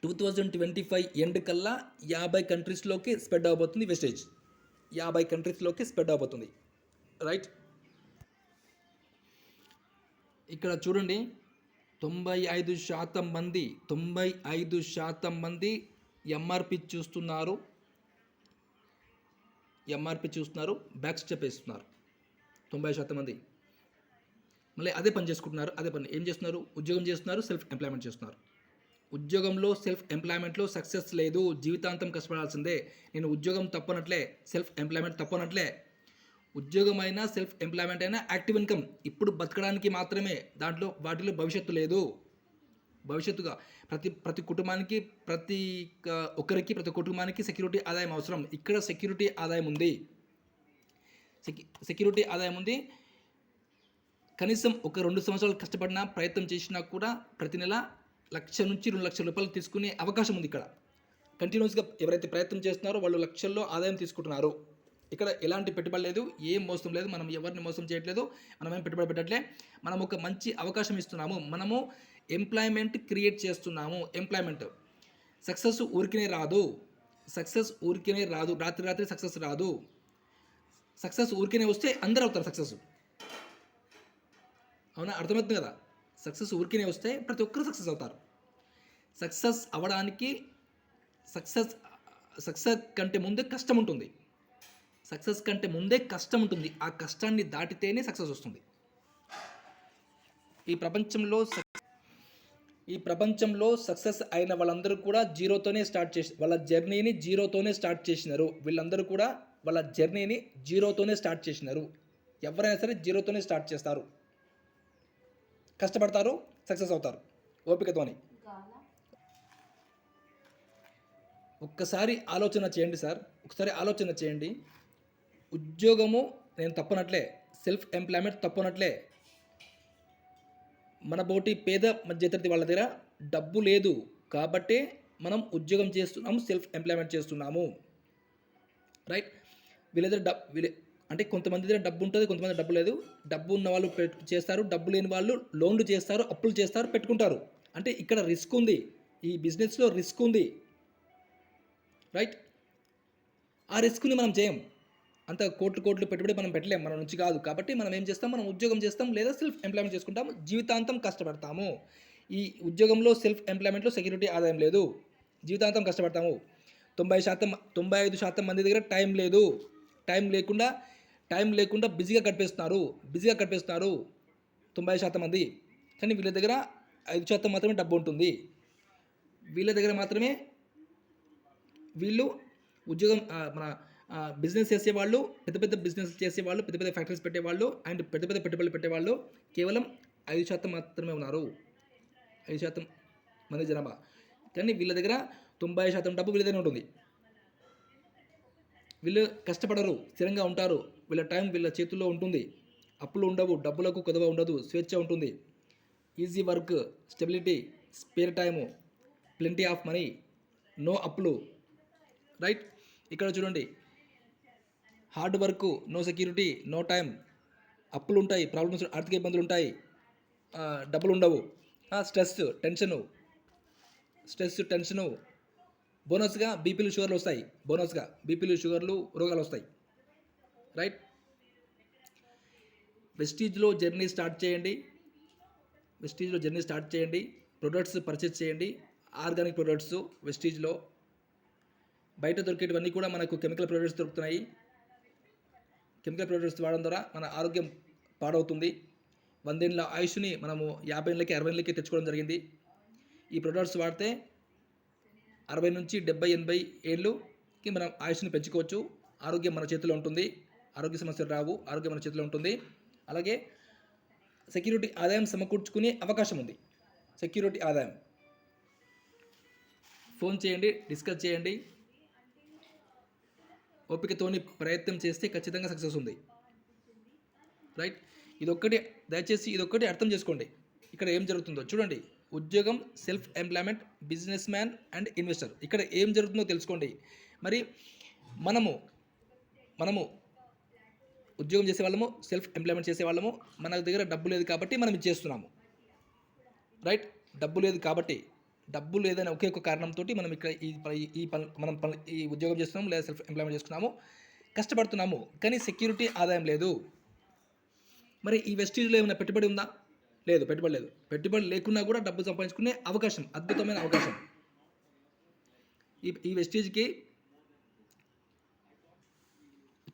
2025 ఎండ్ కల్లా 50 కంట్రీస్లోకి స్ప్రెడ్ అవబోతుంది వెస్టేజ్. 50 కంట్రీస్లోకి స్ప్రెడ్ అవబోతుంది. రైట్, ఇక్కడ చూడండి, 95% మంది ఎంఆర్పి చూస్తున్నారు, బ్యాక్ స్టెప్ వేస్తున్నారు. 90% మంది మళ్ళీ అదే పని చేసుకుంటున్నారు. ఏం చేస్తున్నారు? ఉద్యోగం చేస్తున్నారు, సెల్ఫ్ ఎంప్లాయ్మెంట్ చేస్తున్నారు. ఉద్యోగంలో, సెల్ఫ్ ఎంప్లాయ్మెంట్లో సక్సెస్ లేదు, జీవితాంతం కష్టపడాల్సిందే. నేను ఉద్యోగం తప్పనట్లే, సెల్ఫ్ ఎంప్లాయ్మెంట్ తప్పనట్లే. ఉద్యోగం అయినా, సెల్ఫ్ ఎంప్లాయ్మెంట్ అయినా యాక్టివ్ ఇన్కమ్ ఇప్పుడు బతకడానికి మాత్రమే. వాటిలో భవిష్యత్తు లేదు. భవిష్యత్తుగా ప్రతి కుటుంబానికి, ప్రతి కుటుంబానికి సెక్యూరిటీ ఆదాయం అవసరం. ఇక్కడ సెక్యూరిటీ ఆదాయం ఉంది. కనీసం ఒక 2 సంవత్సరాలు కష్టపడినా, ప్రయత్నం చేసినా కూడా ప్రతి నెల 1,00,000 నుంచి 2,00,000 రూపాయలు తీసుకునే అవకాశం ఉంది. ఇక్కడ కంటిన్యూస్గా ఎవరైతే ప్రయత్నం చేస్తున్నారో వాళ్ళు లక్షల్లో ఆదాయం తీసుకుంటున్నారు. ఇక్కడ ఎలాంటి పెట్టుబడి లేదు, ఏం మోసం లేదు. మనం ఎవరిని మోసం చేయట్లేదు, మనమేం పెట్టుబడి పెట్టట్లే. మనం ఒక మంచి అవకాశం ఇస్తున్నాము. మనము ఎంప్లాయ్మెంట్ క్రియేట్ చేస్తున్నాము. సక్సెస్ ఊరికనే రాదు. రాత్రి సక్సెస్ రాదు. సక్సెస్ ఊరికనే వస్తే అందరూ అవుతారు సక్సెస్. అవునా? అర్థమవుతుంది కదా? సక్సెస్ ఊరికేనే వస్తే ప్రతి ఒక్కరు సక్సెస్ అవుతారు. సక్సెస్ అవ్వడానికి సక్సెస్ సక్సెస్ కంటే ముందే కష్టం ఉంటుంది. సక్సెస్ కంటే ముందే కష్టం ఉంటుంది. ఆ కష్టాన్ని దాటితేనే సక్సెస్ వస్తుంది. ఈ ప్రపంచంలో ఈ ప్రపంచంలో సక్సెస్ అయిన వాళ్ళందరూ కూడా జీరోతోనే స్టార్ట్ చేసి వాళ్ళ జర్నీని జీరోతోనే స్టార్ట్ చేసినారు. వీళ్ళందరూ కూడా వాళ్ళ జర్నీని జీరోతోనే స్టార్ట్ చేసినారు. ఎవరైనా సరే జీరోతోనే స్టార్ట్ చేస్తారు, కష్టపడతారు, సక్సెస్ అవుతారు ఓపికతోని. ఒక్కసారి ఆలోచన చేయండి సార్, ఒకసారి ఆలోచన చేయండి. ఉద్యోగము నేను తప్పనట్లే, సెల్ఫ్ ఎంప్లాయ్మెంట్ తప్పనట్లే. మన బోటి పేద మధ్యతరగతి వాళ్ళ దగ్గర డబ్బు లేదు కాబట్టే మనం ఉద్యోగం చేస్తున్నాము, సెల్ఫ్ ఎంప్లాయ్మెంట్ చేస్తున్నాము, రైట్? వీళ్ళ దగ్గర అంటే కొంతమంది దగ్గర డబ్బు ఉంటుంది, కొంతమంది డబ్బు లేదు. డబ్బు ఉన్న వాళ్ళు చేస్తారు, డబ్బు లేని వాళ్ళు లోన్లు చేస్తారు, అప్పులు చేస్తారు, పెట్టుకుంటారు. అంటే ఇక్కడ రిస్క్ ఉంది, ఈ బిజినెస్లో రిస్క్ ఉంది, రైట్? ఆ రిస్క్ని మనం చేయం. అంత కోట్లు పెట్టుబడి మనం పెట్టలేం, మన నుంచి కాదు. కాబట్టి మనం ఏం చేస్తాం, మనం ఉద్యోగం చేస్తాం లేదా సెల్ఫ్ ఎంప్లాయ్మెంట్ చేసుకుంటాము, జీవితాంతం కష్టపడతాము. ఈ ఉద్యోగంలో సెల్ఫ్ ఎంప్లాయ్మెంట్లో సెక్యూరిటీ ఆదాయం లేదు, జీవితాంతం కష్టపడతాము. 95% మంది దగ్గర టైం లేదు, టైం లేకుండా బిజీగా గడిపేస్తున్నారు 90% మంది. కానీ వీళ్ళ దగ్గర 5% మాత్రమే డబ్బు ఉంటుంది. వీళ్ళ దగ్గర మాత్రమే వీళ్ళు ఉద్యోగం మన బిజినెస్ చేసేవాళ్ళు, పెద్ద బిజినెస్ చేసేవాళ్ళు, పెద్ద ఫ్యాక్టరీస్ పెట్టేవాళ్ళు అండ్ పెద్ద పెట్టుబడులు పెట్టేవాళ్ళు కేవలం 5% మాత్రమే ఉన్నారు, 5% మంది జనాభా. కానీ వీళ్ళ దగ్గర 90% డబ్బు వీళ్ళ దగ్గర ఉంటుంది. వీళ్ళు కష్టపడరు, స్థిరంగా ఉంటారు, వీళ్ళ టైం వీళ్ళ చేతుల్లో ఉంటుంది, అప్పులు ఉండవు, డబ్బులకు కొదవ ఉండదు, స్వేచ్ఛ ఉంటుంది, easy work, stability, spare time, plenty of money, no అప్పులు, రైట్? ఇక్కడ చూడండి, hard work, no security, no time, అప్పులు ఉంటాయి, ప్రాబ్లమ్స్, ఆర్థిక ఇబ్బందులు ఉంటాయి, డబ్బులు ఉండవు, స్ట్రెస్ టెన్షను, బోనస్గా బీపీలు షుగర్లు వస్తాయి, షుగర్లు రోగాలు వస్తాయి, రైట్? వెస్టీజ్లో జర్నీ స్టార్ట్ చేయండి, ప్రొడక్ట్స్ పర్చేజ్ చేయండి, ఆర్గానిక్ ప్రొడక్ట్స్ వెస్టీజ్లో. బయట దొరికేటివన్నీ కూడా మనకు కెమికల్ ప్రొడక్ట్స్ దొరుకుతున్నాయి. కెమికల్ ప్రొడక్ట్స్ వాడడం ద్వారా మన ఆరోగ్యం పాడవుతుంది. 100 ఏళ్ళ ఆయుష్ని మనము 50 ఏళ్ళకి 60 ఏళ్ళకి తెచ్చుకోవడం జరిగింది. ఈ ప్రొడక్ట్స్ వాడితే 60 నుంచి 70, 80 ఏళ్ళుకి మనం ఆయుష్ని పెంచుకోవచ్చు. ఆరోగ్యం మన చేతిలో ఉంటుంది, ఆరోగ్య సమస్యలు రావు, ఆరోగ్యం మన చేతిలో ఉంటుంది. అలాగే సెక్యూరిటీ ఆదాయం సమకూర్చుకునే అవకాశం ఉంది. సెక్యూరిటీ ఆదాయం. ఫోన్ చేయండి, డిస్కస్ చేయండి, ఓపికతోని ప్రయత్నం చేస్తే ఖచ్చితంగా సక్సెస్ ఉంది, రైట్? దయచేసి ఇదొక్కటి అర్థం చేసుకోండి. ఇక్కడ ఏం జరుగుతుందో చూడండి. ఉద్యోగం, self employment, business man and investor. ఇక్కడ ఏం జరుగుతుందో తెలుసుకోండి. మరి మనము ఉద్యోగం చేసేవాళ్ళము, సెల్ఫ్ ఎంప్లాయ్మెంట్ చేసేవాళ్ళము, మన దగ్గర డబ్బు లేదు కాబట్టి మనం ఇది చేస్తున్నాము, రైట్? డబ్బు లేదని ఒకే ఒక కారణంతో మనం ఇక్కడ ఈ ఉద్యోగం చేస్తున్నాము లేదా సెల్ఫ్ ఎంప్లాయ్మెంట్ చేసుకున్నాము, కష్టపడుతున్నాము, కానీ సెక్యూరిటీ ఆదాయం లేదు. మరి ఈ వెస్టీజ్లో ఏమైనా పెట్టుబడి ఉందా? లేదు, పెట్టుబడి లేదు. పెట్టుబడి లేకున్నా కూడా డబ్బు సంపాదించుకునే అవకాశం, అద్భుతమైన అవకాశం. ఈ వెస్టీజ్కి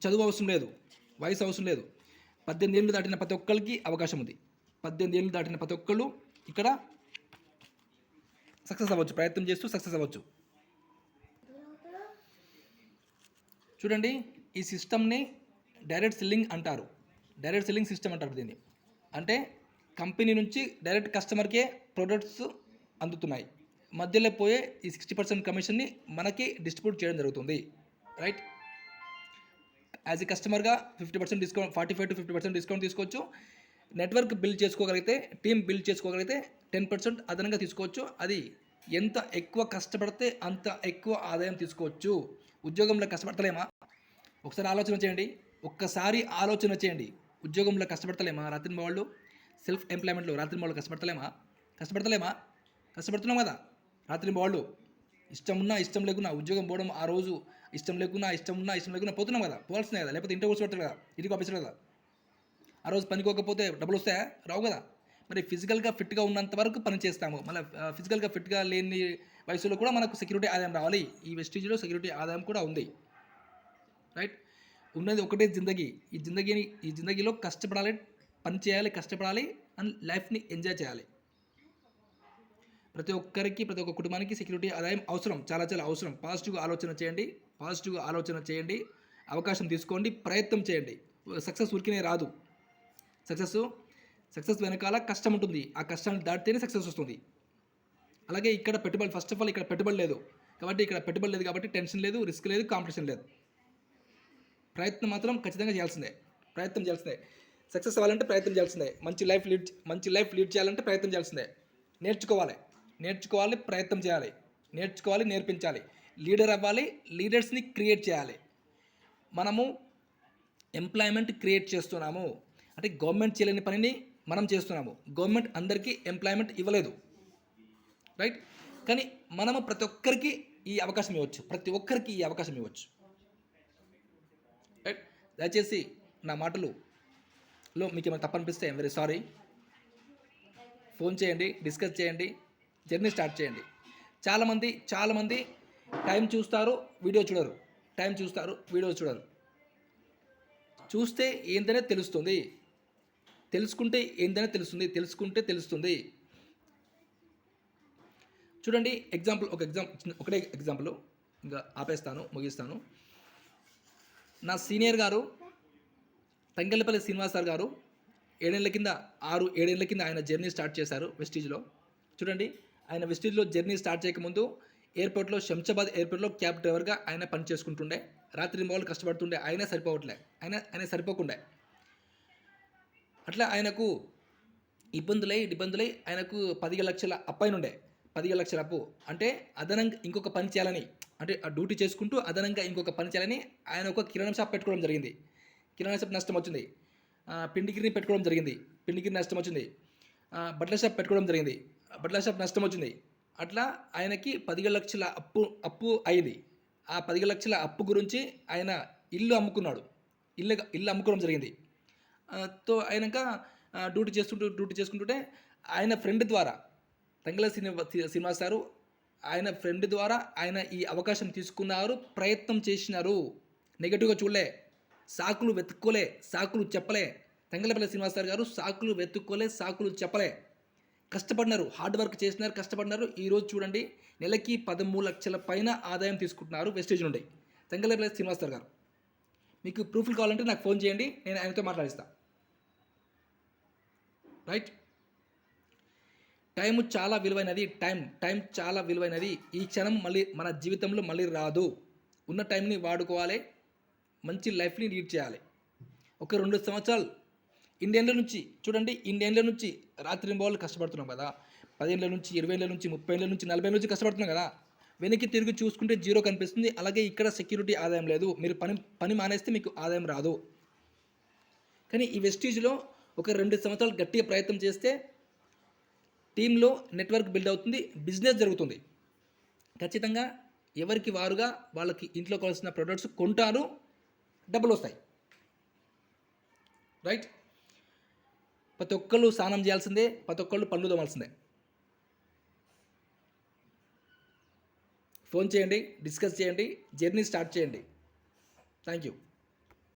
చదువు అవసరం లేదు, వయసు అవసరం లేదు. 18 ఏళ్ళు దాటిన ప్రతి ఒక్కరికి అవకాశం ఉంది. 18 ఏళ్ళు దాటిన ప్రతి ఒక్కళ్ళు ఇక్కడ సక్సెస్ అవ్వచ్చు, ప్రయత్నం చేస్తూ సక్సెస్ అవ్వచ్చు. చూడండి, ఈ సిస్టమ్ని డైరెక్ట్ సెల్లింగ్ అంటారు. డైరెక్ట్ సెల్లింగ్ సిస్టమ్ అంటారు దీన్ని. అంటే కంపెనీ నుంచి డైరెక్ట్ కస్టమర్కే ప్రొడక్ట్స్ అందుతున్నాయి, మధ్యలో పోయే ఈ 60% కమిషన్ని మనకి డిస్ట్రిబ్యూట్ చేయడం జరుగుతుంది, రైట్? యాజ్ ఏ కస్టమర్గా 50% డిస్కౌంట్, 45 to 50% డిస్కౌంట్ తీసుకోవచ్చు. నెట్వర్క్ బిల్డ్ చేసుకోగలిగితే, టీమ్ బిల్డ్ చేసుకోగలిగితే 10% అదనంగా తీసుకోవచ్చు. అది ఎంత ఎక్కువ కష్టపడితే అంత ఎక్కువ ఆదాయం తీసుకోవచ్చు. ఉద్యోగంలో కష్టపడతలేమా? ఒకసారి ఆలోచన చేయండి. ఉద్యోగంలో కష్టపడతలేమా రాత్రి వాళ్ళు? సెల్ఫ్ ఎంప్లాయ్మెంట్లో రాత్రి వాళ్ళు కష్టపడతలేమా? కష్టపడుతున్నాం కదా రాత్రి వాళ్ళు. ఇష్టం ఉన్నా ఇష్టం లేకున్నా ఉద్యోగం పోవడం, ఆ రోజు ఇష్టం లేకున్నా పోతున్నాం కదా, పోవాల్సిందే కదా, లేకపోతే ఇంట్లో కూర్చోబెడతారు కదా, ఇంటికి పంపిస్తారు కదా. ఆ రోజు పనికోకపోతే డబ్బులు వస్తాయా? రావు కదా. మరి ఫిజికల్గా ఫిట్గా ఉన్నంత వరకు పని చేస్తాము. మళ్ళీ ఫిజికల్గా ఫిట్గా లేని వయసులో కూడా మనకు సెక్యూరిటీ ఆదాయం రావాలి. ఈ వెస్టీజ్లో సెక్యూరిటీ ఆదాయం కూడా ఉంది. రైట్, ఉన్నది ఒకటే జిందగీ. ఈ జిందగీలో కష్టపడాలి, పని చేయాలి, కష్టపడాలి అండ్ లైఫ్ని ఎంజాయ్ చేయాలి. ప్రతి ఒక్కరికి, ప్రతి ఒక్క కుటుంబానికి సెక్యూరిటీ ఆదాయం అవసరం, చాలా చాలా అవసరం. పాజిటివ్గా ఆలోచన చేయండి, అవకాశం తీసుకోండి, ప్రయత్నం చేయండి. సక్సెస్ ఊరికనే రాదు. సక్సెస్ వెనకాల కష్టం ఉంటుంది. ఆ కష్టాన్ని దాటితేనే సక్సెస్ వస్తుంది. అలాగే ఇక్కడ పెట్టుబడి, ఫస్ట్ ఆఫ్ ఆల్ ఇక్కడ పెట్టుబడి లేదు కాబట్టి టెన్షన్ లేదు, రిస్క్ లేదు, కాంపిటీషన్ లేదు. ప్రయత్నం మాత్రం ఖచ్చితంగా చేయాల్సిందే. సక్సెస్ అవ్వాలంటే ప్రయత్నం చేయాల్సిందే. మంచి లైఫ్ లీడ్ చేయాలంటే ప్రయత్నం చేయాల్సిందే. నేర్చుకోవాలి, ప్రయత్నం చేయాలి. నేర్పించాలి. లీడర్ అవ్వాలి, లీడర్స్ని క్రియేట్ చేయాలి. మనము ఎంప్లాయ్మెంట్ క్రియేట్ చేస్తున్నాము అంటే గవర్నమెంట్ చేయలేని పనిని మనం చేస్తున్నాము. గవర్నమెంట్ అందరికీ ఎంప్లాయ్మెంట్ ఇవ్వలేదు, రైట్? కానీ మనము ప్రతి ఒక్కరికి ఈ అవకాశం ఇవ్వచ్చు. రైట్, దయచేసి నా మాటలులో మీకు ఏమైనా తప్పనిపిస్తే ఐఎమ్ వెరీ సారీ. ఫోన్ చేయండి, డిస్కస్ చేయండి, జర్నీ స్టార్ట్ చేయండి. చాలామంది టైం చూస్తారు, వీడియో చూడరు. చూస్తే ఏంటనే తెలుస్తుంది, తెలుసుకుంటే ఏంటనే తెలుస్తుంది. చూడండి, ఒకటే ఎగ్జాంపుల్, ఇంకా ముగిస్తాను. నా సీనియర్ గారు తంగెళ్ళపల్లి శ్రీనివాస్ సార్ గారు 7 ఏళ్ళ కింద ఆయన జర్నీ స్టార్ట్ చేశారు వెస్టీజ్లో. చూడండి, ఆయన వెస్టీజ్లో జర్నీ స్టార్ట్ చేయకముందు శంషాబాద్ ఎయిర్పోర్ట్లో క్యాబ్ డ్రైవర్గా ఆయన పని చేసుకుంటుండే. రాత్రి మొదలు కష్టపడుతుండే. ఆయన సరిపోకుండే. అట్లా ఆయనకు ఇబ్బందులై ఆయనకు 15 లక్షల అప్పు అయినుండే. 15 లక్షల అప్పు అంటే అదనంగా ఇంకొక పని చేయాలని, అంటే ఆ డ్యూటీ చేసుకుంటూ అదనంగా ఇంకొక పని చేయాలని ఆయన ఒక కిరాణా షాప్ పెట్టుకోవడం జరిగింది. కిరాణా షాప్ నష్టం వచ్చింది. పిండిగిరిని పెట్టుకోవడం జరిగింది. పిండిగిరి నష్టం వచ్చింది. బట్టల షాప్ పెట్టుకోవడం జరిగింది. బట్టల షాప్ నష్టం వచ్చింది. అట్లా ఆయనకి 15 లక్షల అప్పు అయింది. ఆ 15 లక్షల అప్పు గురించి ఆయన ఇల్లు అమ్ముకోవడం జరిగింది. తో ఆయనక డ్యూటీ చేసుకుంటుంటే ఆయన ఫ్రెండ్ ద్వారా, తంగెళ్ళ శ్రీనివాస్ గారు ఆయన ఫ్రెండ్ ద్వారా ఆయన ఈ అవకాశం తీసుకున్నారు, ప్రయత్నం చేసినారు. నెగటివ్గా చూడలే, సాకులు వెతుక్కోలే, సాకులు చెప్పలే. తంగెళ్ళపల్లి శ్రీనివాస్ గారు సాకులు వెతుక్కోలే, సాకులు చెప్పలే. కష్టపడినారు, హార్డ్ వర్క్ చేసినారు, కష్టపడినారు. ఈరోజు చూడండి, నెలకి 13 లక్షల పైన ఆదాయం తీసుకుంటున్నారు వెస్టేజ్ నుండి తంగెళ్ళపల్లి శ్రీనివాస్ గారు. మీకు ప్రూఫ్లు కావాలంటే నాకు ఫోన్ చేయండి, నేను ఆయనతో మాట్లాడిస్తాను. రైట్, టైం చాలా విలువైనది. టైం చాలా విలువైనది. ఈ క్షణం మళ్ళీ మన జీవితంలో మళ్ళీ రాదు. ఉన్న టైంని వాడుకోవాలి, మంచి లైఫ్ని లీడ్ చేయాలి. ఒక 2 సంవత్సరాలు ఇండియన్ల నుంచి రాత్రింబవళ్ళు కష్టపడుతున్నాం కదా. 10 ఏళ్ళ నుంచి, 20 ఏళ్ళ నుంచి, 30 ఏళ్ళ నుంచి, 40 ఏళ్ళ నుంచి కష్టపడుతున్నాం కదా. వెనక్కి తిరిగి చూసుకుంటే జీరో కనిపిస్తుంది. అలాగే ఇక్కడ సెక్యూరిటీ ఆదాయం లేదు. మీరు పని మానేస్తే మీకు ఆదాయం రాదు. కానీ ఈ వెస్టీజ్లో ఒక 2 సంవత్సరాలు గట్టిగా ప్రయత్నం చేస్తే టీంలో నెట్వర్క్ బిల్డ్ అవుతుంది, బిజినెస్ జరుగుతుంది. ఖచ్చితంగా ఎవరికి వారుగా వాళ్ళకి ఇంట్లో కావాల్సిన ప్రొడక్ట్స్ కొంటారు, డబ్బులు వస్తాయి. రైట్, ప్రతి ఒక్కళ్ళు స్నానం చేయాల్సిందే, ప్రతి ఒక్కళ్ళు పళ్ళు తోమాల్సిందే. ఫోన్ చేయండి, డిస్కస్ చేయండి, జర్నీ స్టార్ట్ చేయండి. Thank you.